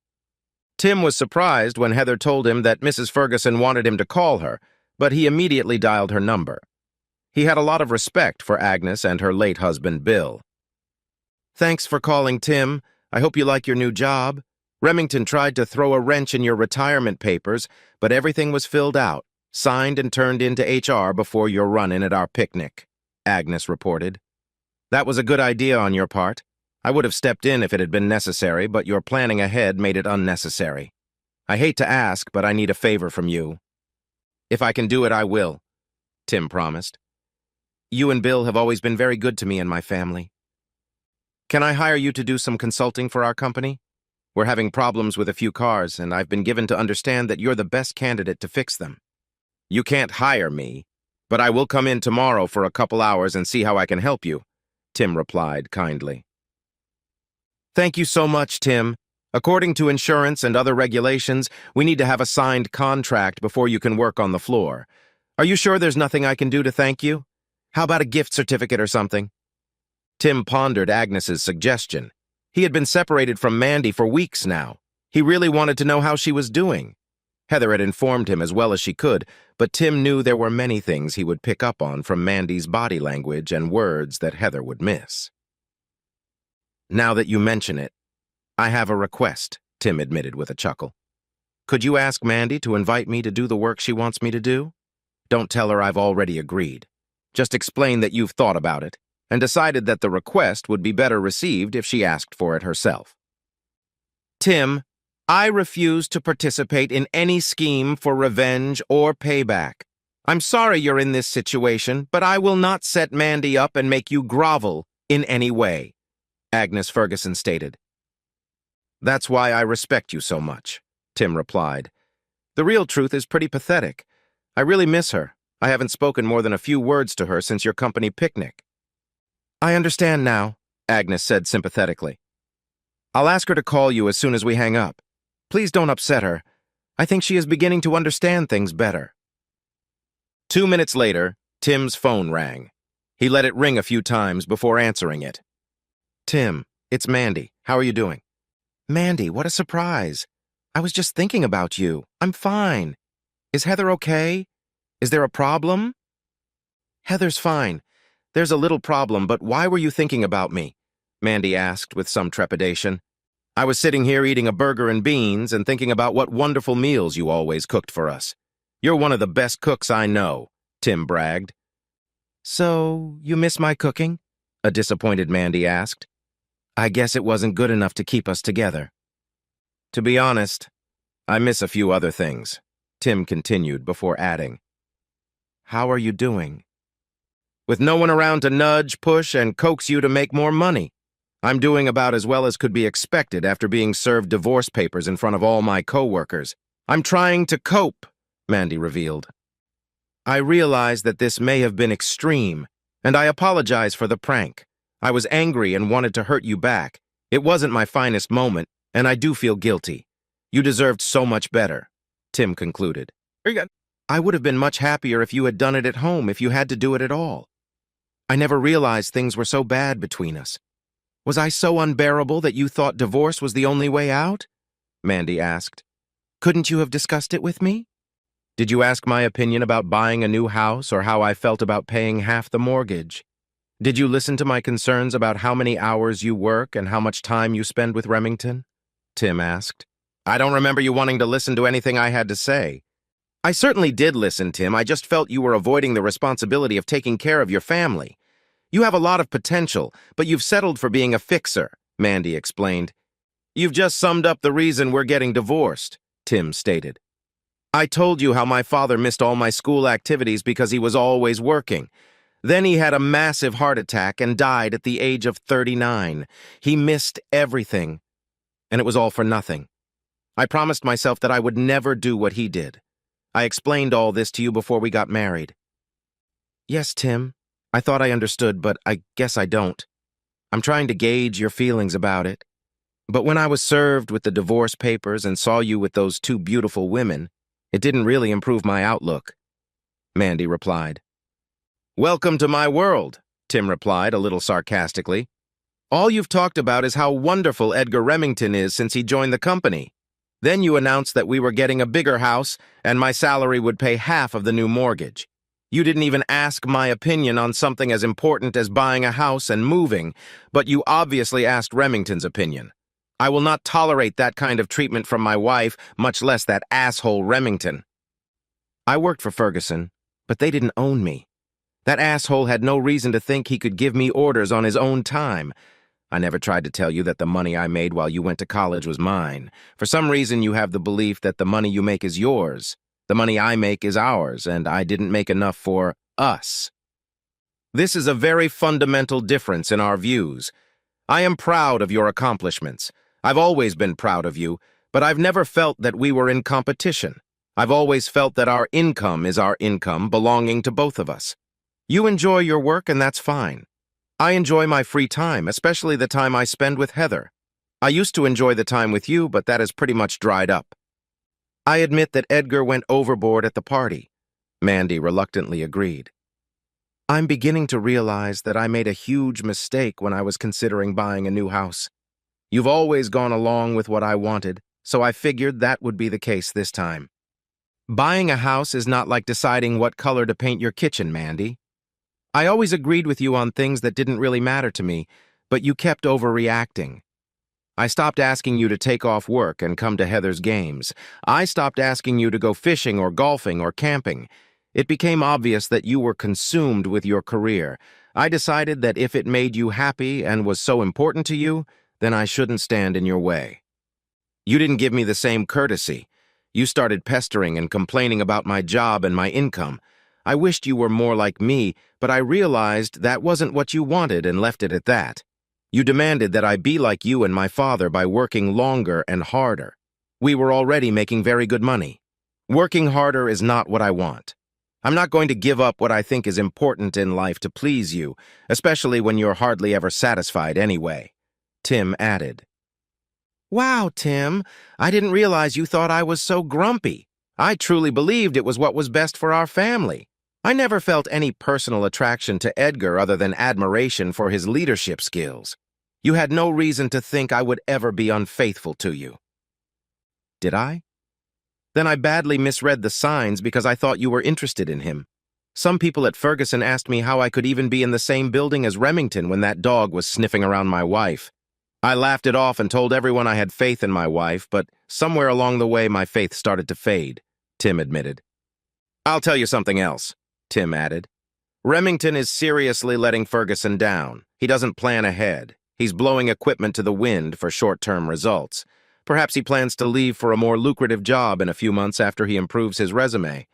Tim was surprised when Heather told him that Mrs. Ferguson wanted him to call her, but he immediately dialed her number. He had a lot of respect for Agnes and her late husband, Bill. "Thanks for calling, Tim. I hope you like your new job. Remington tried to throw a wrench in your retirement papers, but everything was filled out, signed and turned into HR before your run-in at our picnic," Agnes reported. "That was a good idea on your part. I would have stepped in if it had been necessary, but your planning ahead made it unnecessary. I hate to ask, but I need a favor from you." "If I can do it, I will," Tim promised. "You and Bill have always been very good to me and my family. Can I hire you to do some consulting for our company? We're having problems with a few cars, and I've been given to understand that you're the best candidate to fix them." "You can't hire me, but I will come in tomorrow for a couple hours and see how I can help you," Tim replied kindly. "Thank you so much, Tim. According to insurance and other regulations, we need to have a signed contract before you can work on the floor. Are you sure there's nothing I can do to thank you? How about a gift certificate or something?" Tim pondered Agnes's suggestion. He had been separated from Mandy for weeks now. He really wanted to know how she was doing. Heather had informed him as well as she could, but Tim knew there were many things he would pick up on from Mandy's body language and words that Heather would miss. "Now that you mention it, I have a request," Tim admitted with a chuckle. "Could you ask Mandy to invite me to do the work she wants me to do? Don't tell her I've already agreed. Just explain that you've thought about it and decided that the request would be better received if she asked for it herself." "Tim, I refuse to participate in any scheme for revenge or payback. I'm sorry you're in this situation, but I will not set Mandy up and make you grovel in any way," Agnes Ferguson stated. "That's why I respect you so much," Tim replied. "The real truth is pretty pathetic. I really miss her. I haven't spoken more than a few words to her since your company picnic." "I understand now," Agnes said sympathetically. "I'll ask her to call you as soon as we hang up. Please don't upset her. I think she is beginning to understand things better." 2 minutes later, Tim's phone rang. He let it ring a few times before answering it. "Tim, it's Mandy. How are you doing?" "Mandy, what a surprise. I was just thinking about you. I'm fine. Is Heather okay? Is there a problem?" "Heather's fine. There's a little problem, but why were you thinking about me?" Mandy asked with some trepidation. "I was sitting here eating a burger and beans and thinking about what wonderful meals you always cooked for us. You're one of the best cooks I know," Tim bragged. "So, you miss my cooking?" a disappointed Mandy asked. "I guess it wasn't good enough to keep us together." "To be honest, I miss a few other things," Tim continued before adding. "How are you doing?" "With no one around to nudge, push, and coax you to make more money. I'm doing about as well as could be expected after being served divorce papers in front of all my co-workers. I'm trying to cope," Mandy revealed. "I realize that this may have been extreme, and I apologize for the prank. I was angry and wanted to hurt you back. It wasn't my finest moment, and I do feel guilty. You deserved so much better," Tim concluded. "I would have been much happier if you had done it at home, if you had to do it at all. I never realized things were so bad between us. Was I so unbearable that you thought divorce was the only way out?" Mandy asked. "Couldn't you have discussed it with me?" Did you ask my opinion about buying a new house or how I felt about paying half the mortgage? Did you listen to my concerns about how many hours you work and how much time you spend with Remington? Tim asked. I don't remember you wanting to listen to anything I had to say. I certainly did listen, Tim. I just felt you were avoiding the responsibility of taking care of your family. You have a lot of potential, but you've settled for being a fixer, Mandy explained. You've just summed up the reason we're getting divorced, Tim stated. I told you how my father missed all my school activities because he was always working. Then he had a massive heart attack and died at the age of 39. He missed everything, and it was all for nothing. I promised myself that I would never do what he did. I explained all this to you before we got married. Yes, Tim. I thought I understood, but I guess I don't. I'm trying to gauge your feelings about it. But when I was served with the divorce papers and saw you with those two beautiful women, it didn't really improve my outlook, Mandy replied. Welcome to my world, Tim replied a little sarcastically. All you've talked about is how wonderful Edgar Remington is since he joined the company. Then you announced that we were getting a bigger house and my salary would pay half of the new mortgage. You didn't even ask my opinion on something as important as buying a house and moving, but you obviously asked Remington's opinion. I will not tolerate that kind of treatment from my wife, much less that asshole Remington. I worked for Ferguson, but they didn't own me. That asshole had no reason to think he could give me orders on his own time. I never tried to tell you that the money I made while you went to college was mine. For some reason, you have the belief that the money you make is yours. The money I make is ours, and I didn't make enough for us. This is a very fundamental difference in our views. I am proud of your accomplishments. I've always been proud of you, but I've never felt that we were in competition. I've always felt that our income is our income, belonging to both of us. You enjoy your work, and that's fine. I enjoy my free time, especially the time I spend with Heather. I used to enjoy the time with you, but that has pretty much dried up. I admit that Edgar went overboard at the party, Mandy reluctantly agreed. I'm beginning to realize that I made a huge mistake when I was considering buying a new house. You've always gone along with what I wanted, so I figured that would be the case this time. Buying a house is not like deciding what color to paint your kitchen, Mandy. I always agreed with you on things that didn't really matter to me, but you kept overreacting. I stopped asking you to take off work and come to Heather's games. I stopped asking you to go fishing or golfing or camping. It became obvious that you were consumed with your career. I decided that if it made you happy and was so important to you, then I shouldn't stand in your way. You didn't give me the same courtesy. You started pestering and complaining about my job and my income. I wished you were more like me, but I realized that wasn't what you wanted and left it at that. You demanded that I be like you and my father by working longer and harder. We were already making very good money. Working harder is not what I want. I'm not going to give up what I think is important in life to please you, especially when you're hardly ever satisfied anyway, Tim added. Wow, Tim, I didn't realize you thought I was so grumpy. I truly believed it was what was best for our family. I never felt any personal attraction to Edgar other than admiration for his leadership skills. You had no reason to think I would ever be unfaithful to you. Did I? Then I badly misread the signs because I thought you were interested in him. Some people at Ferguson asked me how I could even be in the same building as Remington when that dog was sniffing around my wife. I laughed it off and told everyone I had faith in my wife, but somewhere along the way my faith started to fade, Tim admitted. I'll tell you something else, Tim added. Remington is seriously letting Ferguson down. He doesn't plan ahead. He's blowing equipment to the wind for short-term results. Perhaps he plans to leave for a more lucrative job in a few months after he improves his resume.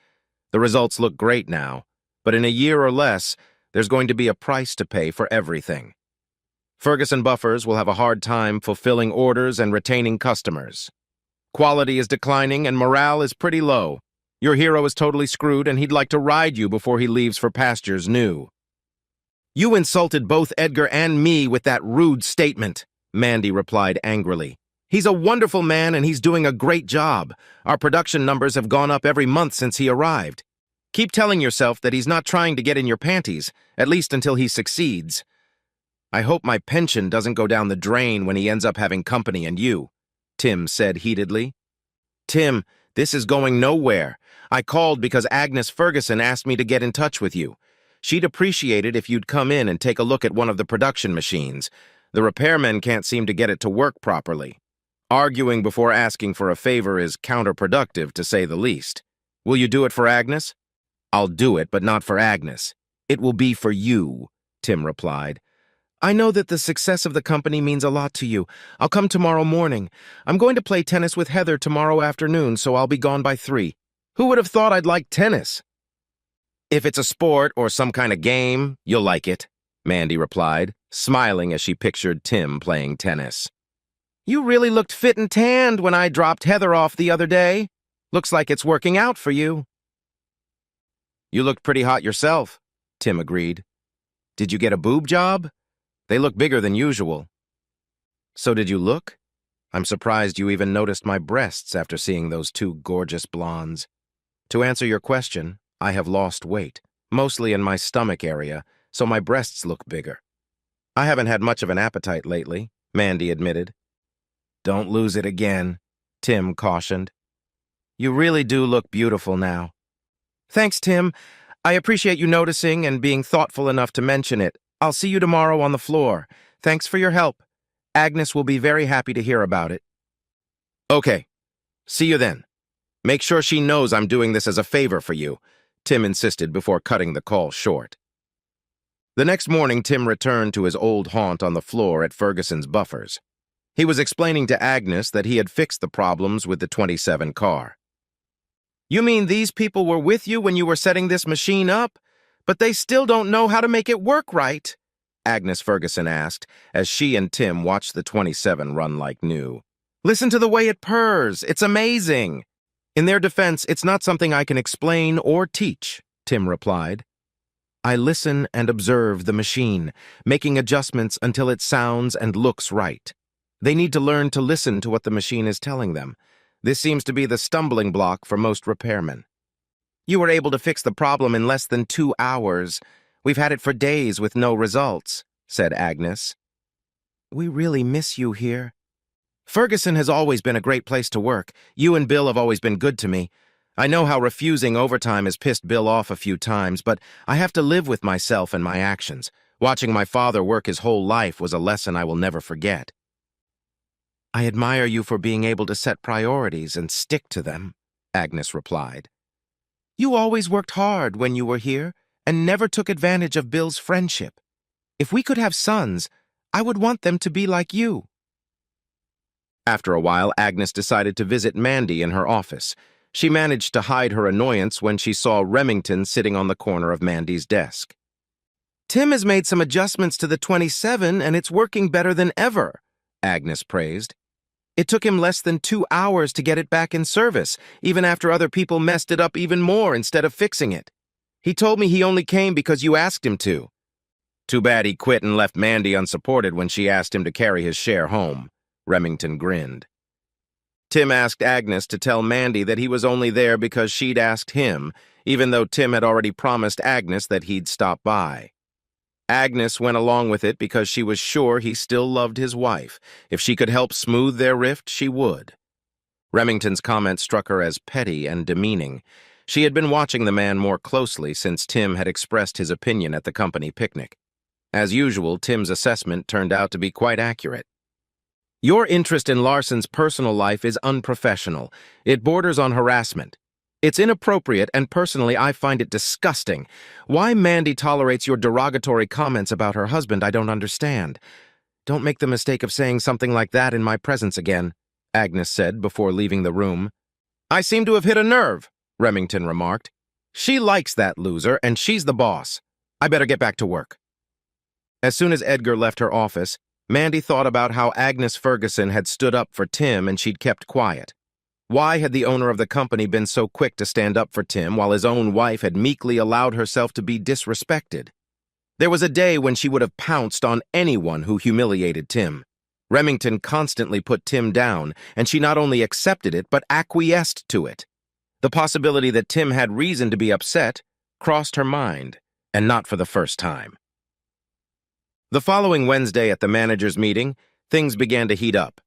The results look great now, but in a year or less, there's going to be a price to pay for everything. Ferguson buffers will have a hard time fulfilling orders and retaining customers. Quality is declining and morale is pretty low. Your hero is totally screwed and he'd like to ride you before he leaves for pastures new. You insulted both Edgar and me with that rude statement, Mandy replied angrily. He's a wonderful man and he's doing a great job. Our production numbers have gone up every month since he arrived. Keep telling yourself that he's not trying to get in your panties, at least until he succeeds. I hope my pension doesn't go down the drain when he ends up having company and you, Tim said heatedly. Tim, this is going nowhere. I called because Agnes Ferguson asked me to get in touch with you. She'd appreciate it if you'd come in and take a look at one of the production machines. The repairmen can't seem to get it to work properly. Arguing before asking for a favor is counterproductive, to say the least. Will you do it for Agnes? I'll do it, but not for Agnes. It will be for you, Tim replied. I know that the success of the company means a lot to you. I'll come tomorrow morning. I'm going to play tennis with Heather tomorrow afternoon, so I'll be gone by 3. Who would have thought I'd like tennis? If it's a sport or some kind of game, you'll like it, Mandy replied, smiling as she pictured Tim playing tennis. You really looked fit and tanned when I dropped Heather off the other day. Looks like it's working out for you. You looked pretty hot yourself, Tim agreed. Did you get a boob job? They look bigger than usual. So did you look? I'm surprised you even noticed my breasts after seeing those 2 gorgeous blondes. To answer your question, I have lost weight, mostly in my stomach area, so my breasts look bigger. I haven't had much of an appetite lately, Mandy admitted. Don't lose it again, Tim cautioned. You really do look beautiful now. Thanks, Tim. I appreciate you noticing and being thoughtful enough to mention it. I'll see you tomorrow on the floor. Thanks for your help. Agnes will be very happy to hear about it. Okay. See you then. Make sure she knows I'm doing this as a favor for you, Tim insisted before cutting the call short. The next morning, Tim returned to his old haunt on the floor at Ferguson's Buffers. He was explaining to Agnes that he had fixed the problems with the 27 car. You mean these people were with you when you were setting this machine up? But they still don't know how to make it work right, Agnes Ferguson asked, as she and Tim watched the 27 run like new. Listen to the way it purrs. It's amazing. In their defense, it's not something I can explain or teach, Tim replied. I listen and observe the machine, making adjustments until it sounds and looks right. They need to learn to listen to what the machine is telling them. This seems to be the stumbling block for most repairmen. You were able to fix the problem in less than 2 hours. We've had it for days with no results, said Agnes. We really miss you here. Ferguson has always been a great place to work. You and Bill have always been good to me. I know how refusing overtime has pissed Bill off a few times, but I have to live with myself and my actions. Watching my father work his whole life was a lesson I will never forget. I admire you for being able to set priorities and stick to them, Agnes replied. You always worked hard when you were here and never took advantage of Bill's friendship. If we could have sons, I would want them to be like you. After a while, Agnes decided to visit Mandy in her office. She managed to hide her annoyance when she saw Remington sitting on the corner of Mandy's desk. Tim has made some adjustments to the 27 and it's working better than ever, Agnes praised. It took him less than 2 hours to get it back in service, even after other people messed it up even more instead of fixing it. He told me he only came because you asked him to. Too bad he quit and left Mandy unsupported when she asked him to carry his share home, Remington grinned. Tim asked Agnes to tell Mandy that he was only there because she'd asked him, even though Tim had already promised Agnes that he'd stop by. Agnes went along with it because she was sure he still loved his wife. If she could help smooth their rift, she would. Remington's comment struck her as petty and demeaning. She had been watching the man more closely since Tim had expressed his opinion at the company picnic. As usual, Tim's assessment turned out to be quite accurate. Your interest in Larson's personal life is unprofessional. It borders on harassment. It's inappropriate, and personally, I find it disgusting. Why Mandy tolerates your derogatory comments about her husband, I don't understand. Don't make the mistake of saying something like that in my presence again, Agnes said before leaving the room. I seem to have hit a nerve, Remington remarked. She likes that loser, and she's the boss. I better get back to work. As soon as Edgar left her office, Mandy thought about how Agnes Ferguson had stood up for Tim and she'd kept quiet. Why had the owner of the company been so quick to stand up for Tim while his own wife had meekly allowed herself to be disrespected? There was a day when she would have pounced on anyone who humiliated Tim. Remington constantly put Tim down, and she not only accepted it but acquiesced to it. The possibility that Tim had reason to be upset crossed her mind, and not for the first time. The following Wednesday at the managers' meeting, things began to heat up.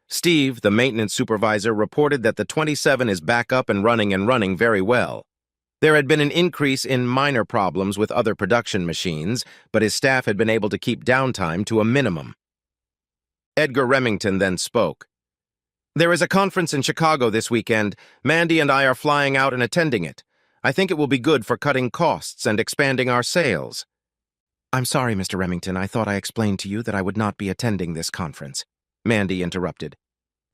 Steve, the maintenance supervisor, reported that the 27 is back up and running very well. There had been an increase in minor problems with other production machines, but his staff had been able to keep downtime to a minimum. Edgar Remington then spoke. There is a conference in Chicago this weekend. Mandy and I are flying out and attending it. I think it will be good for cutting costs and expanding our sales. I'm sorry, Mr. Remington. I thought I explained to you that I would not be attending this conference. Mandy interrupted.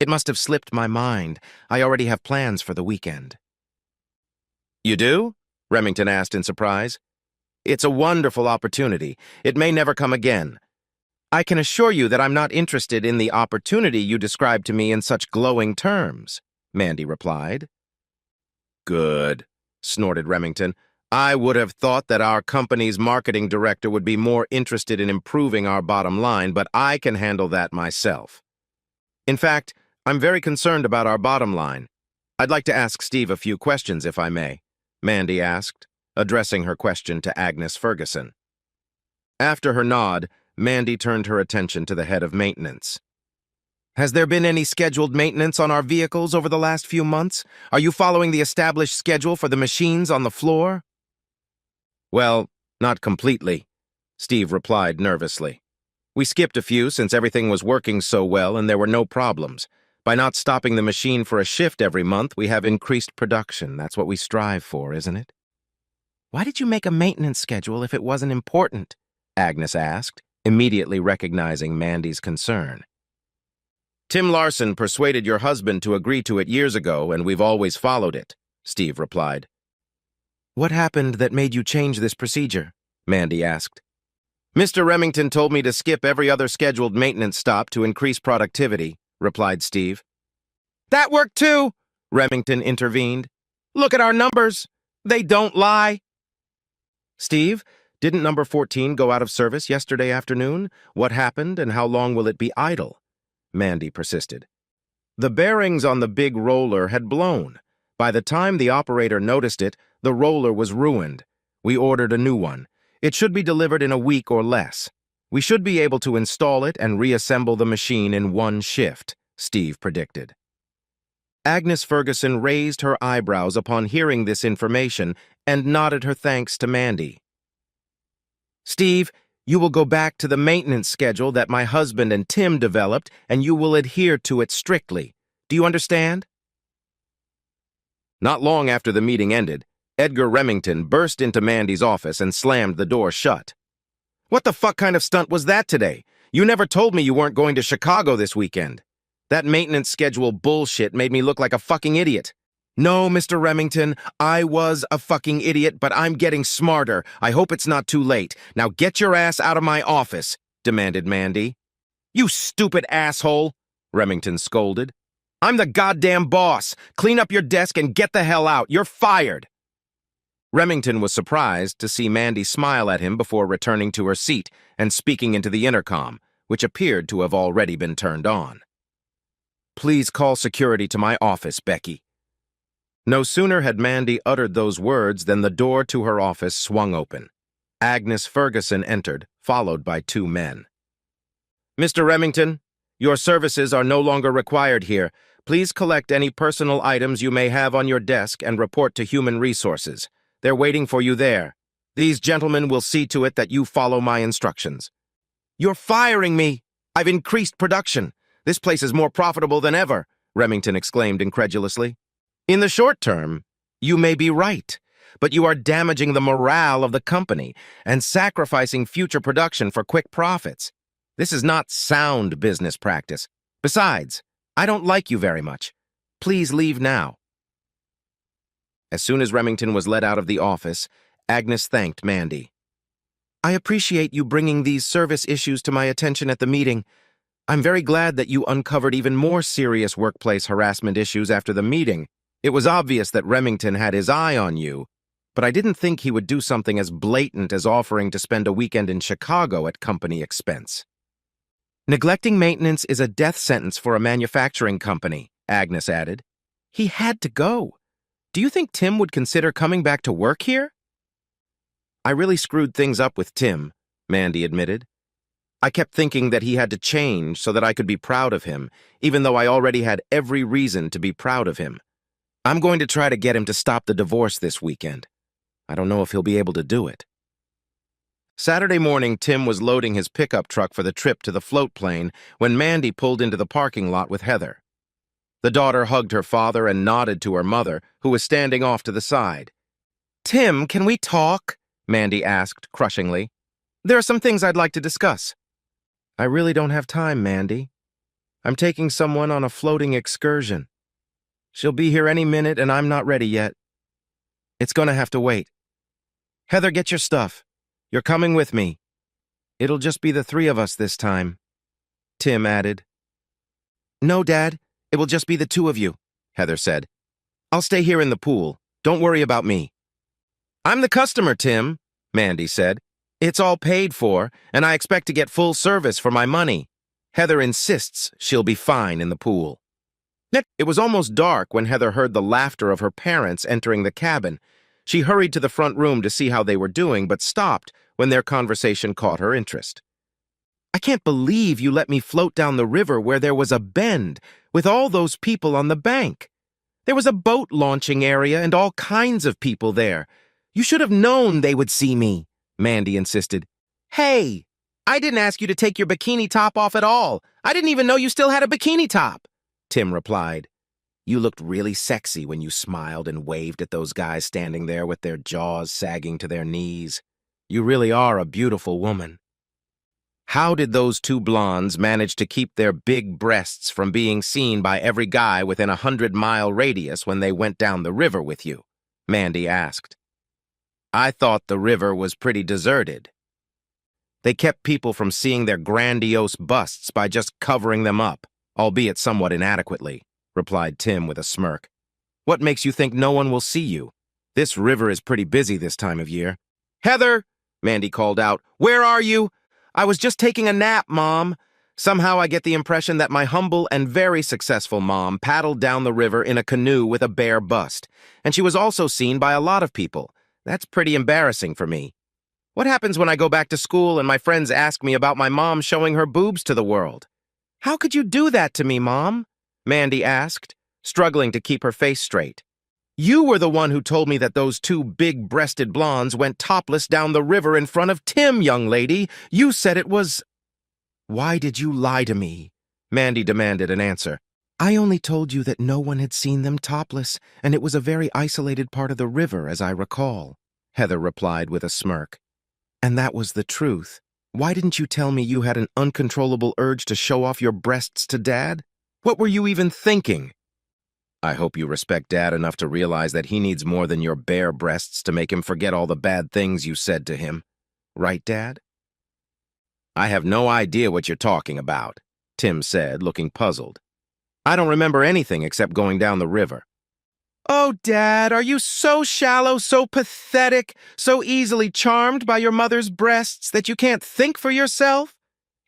It must have slipped my mind. I already have plans for the weekend. You do? Remington asked in surprise. It's a wonderful opportunity. It may never come again. I can assure you that I'm not interested in the opportunity you described to me in such glowing terms, Mandy replied. Good, snorted Remington. I would have thought that our company's marketing director would be more interested in improving our bottom line, but I can handle that myself. In fact, I'm very concerned about our bottom line. I'd like to ask Steve a few questions, if I may, Mandy asked, addressing her question to Agnes Ferguson. After her nod, Mandy turned her attention to the head of maintenance. Has there been any scheduled maintenance on our vehicles over the last few months? Are you following the established schedule for the machines on the floor? Well, not completely, Steve replied nervously. We skipped a few since everything was working so well and there were no problems. By not stopping the machine for a shift every month, we have increased production. That's what we strive for, isn't it? Why did you make a maintenance schedule if it wasn't important? Agnes asked, immediately recognizing Mandy's concern. Tim Larson persuaded your husband to agree to it years ago, and we've always followed it, Steve replied. What happened that made you change this procedure? Mandy asked. Mr. Remington told me to skip every other scheduled maintenance stop to increase productivity, replied Steve. That worked too, Remington intervened. Look at our numbers. They don't lie. Steve, didn't number 14 go out of service yesterday afternoon? What happened and how long will it be idle? Mandy persisted. The bearings on the big roller had blown. By the time the operator noticed it, the roller was ruined. We ordered a new one. It should be delivered in a week or less. We should be able to install it and reassemble the machine in one shift, Steve predicted. Agnes Ferguson raised her eyebrows upon hearing this information and nodded her thanks to Mandy. Steve, you will go back to the maintenance schedule that my husband and Tim developed, and you will adhere to it strictly. Do you understand? Not long after the meeting ended, Edgar Remington burst into Mandy's office and slammed the door shut. What the fuck kind of stunt was that today? You never told me you weren't going to Chicago this weekend. That maintenance schedule bullshit made me look like a fucking idiot. No, Mr. Remington, I was a fucking idiot, but I'm getting smarter. I hope it's not too late. Now get your ass out of my office, demanded Mandy. You stupid asshole, Remington scolded. I'm the goddamn boss. Clean up your desk and get the hell out. You're fired. Remington was surprised to see Mandy smile at him before returning to her seat and speaking into the intercom, which appeared to have already been turned on. Please call security to my office, Becky. No sooner had Mandy uttered those words than the door to her office swung open. Agnes Ferguson entered, followed by two men. Mr. Remington, your services are no longer required here. Please collect any personal items you may have on your desk and report to Human Resources. They're waiting for you there. These gentlemen will see to it that you follow my instructions. You're firing me! I've increased production. This place is more profitable than ever, Remington exclaimed incredulously. In the short term, you may be right, but you are damaging the morale of the company and sacrificing future production for quick profits. This is not sound business practice. Besides, I don't like you very much. Please leave now. As soon as Remington was let out of the office, Agnes thanked Mandy. I appreciate you bringing these service issues to my attention at the meeting. I'm very glad that you uncovered even more serious workplace harassment issues after the meeting. It was obvious that Remington had his eye on you, but I didn't think he would do something as blatant as offering to spend a weekend in Chicago at company expense. Neglecting maintenance is a death sentence for a manufacturing company, Agnes added. He had to go. Do you think Tim would consider coming back to work here? I really screwed things up with Tim, Mandy admitted. I kept thinking that he had to change so that I could be proud of him, even though I already had every reason to be proud of him. I'm going to try to get him to stop the divorce this weekend. I don't know if he'll be able to do it. Saturday morning, Tim was loading his pickup truck for the trip to the float plane when Mandy pulled into the parking lot with Heather. The daughter hugged her father and nodded to her mother, who was standing off to the side. "Tim, can we talk?" Mandy asked, crushingly. "There are some things I'd like to discuss." "I really don't have time, Mandy. I'm taking someone on a floating excursion. She'll be here any minute and I'm not ready yet. It's gonna have to wait. Heather, get your stuff. You're coming with me. It'll just be the three of us this time," Tim added. "No, Dad, it will just be the two of you," Heather said. "I'll stay here in the pool. Don't worry about me." "I'm the customer, Tim," Mandy said. "It's all paid for, and I expect to get full service for my money. Heather insists she'll be fine in the pool." It was almost dark when Heather heard the laughter of her parents entering the cabin. She hurried to the front room to see how they were doing, but stopped when their conversation caught her interest. "I can't believe you let me float down the river where there was a bend, with all those people on the bank. There was a boat launching area and all kinds of people there. You should have known they would see me," Mandy insisted. "Hey, I didn't ask you to take your bikini top off at all. I didn't even know you still had a bikini top," Tim replied. "You looked really sexy when you smiled and waved at those guys standing there with their jaws sagging to their knees. You really are a beautiful woman." How did those two blondes manage to keep their big breasts from being seen by every guy within a 100-mile radius when they went down the river with you? Mandy asked. "I thought the river was pretty deserted. They kept people from seeing their grandiose busts by just covering them up, albeit somewhat inadequately," replied Tim with a smirk. "What makes you think no one will see you? This river is pretty busy this time of year." "Heather!" Mandy called out. "Where are you?" "I was just taking a nap, Mom." Somehow I get the impression that my humble and very successful mom paddled down the river in a canoe with a bare bust, and she was also seen by a lot of people. That's pretty embarrassing for me. What happens when I go back to school and my friends ask me about my mom showing her boobs to the world? "How could you do that to me, Mom?" Mandy asked, struggling to keep her face straight. "You were the one who told me that those two big-breasted blondes went topless down the river in front of Tim, young lady. You said it was—" "Why did you lie to me?" Mandy demanded an answer. "I only told you that no one had seen them topless, and it was a very isolated part of the river, as I recall," Heather replied with a smirk. "And that was the truth. Why didn't you tell me you had an uncontrollable urge to show off your breasts to Dad? What were you even thinking?" "I hope you respect Dad enough to realize that he needs more than your bare breasts to make him forget all the bad things you said to him. Right, Dad?" "I have no idea what you're talking about," Tim said, looking puzzled. "I don't remember anything except going down the river." "Oh, Dad, are you so shallow, so pathetic, so easily charmed by your mother's breasts that you can't think for yourself?"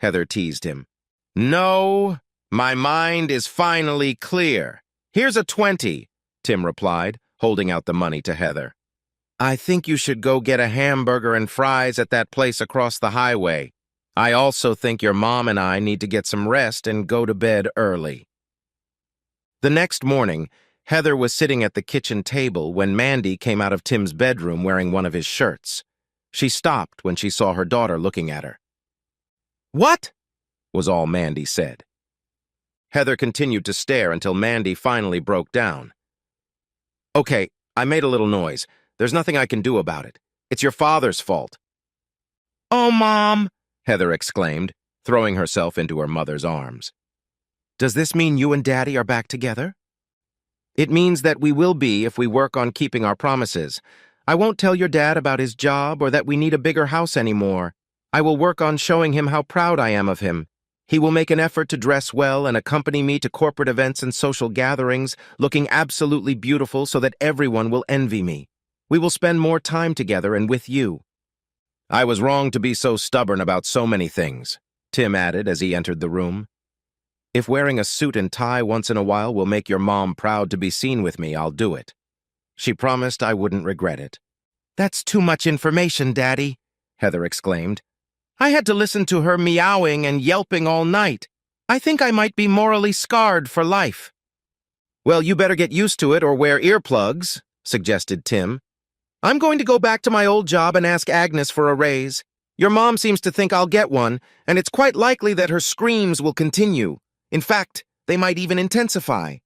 Heather teased him. "No, my mind is finally clear. Here's a 20, Tim replied, holding out the money to Heather. "I think you should go get a hamburger and fries at that place across the highway. I also think your mom and I need to get some rest and go to bed early." The next morning, Heather was sitting at the kitchen table when Mandy came out of Tim's bedroom wearing one of his shirts. She stopped when she saw her daughter looking at her. "What?" was all Mandy said. Heather continued to stare until Mandy finally broke down. "Okay, I made a little noise. There's nothing I can do about it. It's your father's fault." "Oh, Mom!" Heather exclaimed, throwing herself into her mother's arms. "Does this mean you and Daddy are back together?" "It means that we will be if we work on keeping our promises. I won't tell your dad about his job or that we need a bigger house anymore. I will work on showing him how proud I am of him. He will make an effort to dress well and accompany me to corporate events and social gatherings, looking absolutely beautiful so that everyone will envy me. We will spend more time together and with you." "I was wrong to be so stubborn about so many things," Tim added as he entered the room. "If wearing a suit and tie once in a while will make your mom proud to be seen with me, I'll do it. She promised I wouldn't regret it." "That's too much information, Daddy," Heather exclaimed. I had to listen to her meowing and yelping all night. I think I might be morally scarred for life." "Well, you better get used to it or wear earplugs," suggested Tim. "I'm going to go back to my old job and ask Agnes for a raise. Your mom seems to think I'll get one, and it's quite likely that her screams will continue. In fact, they might even intensify."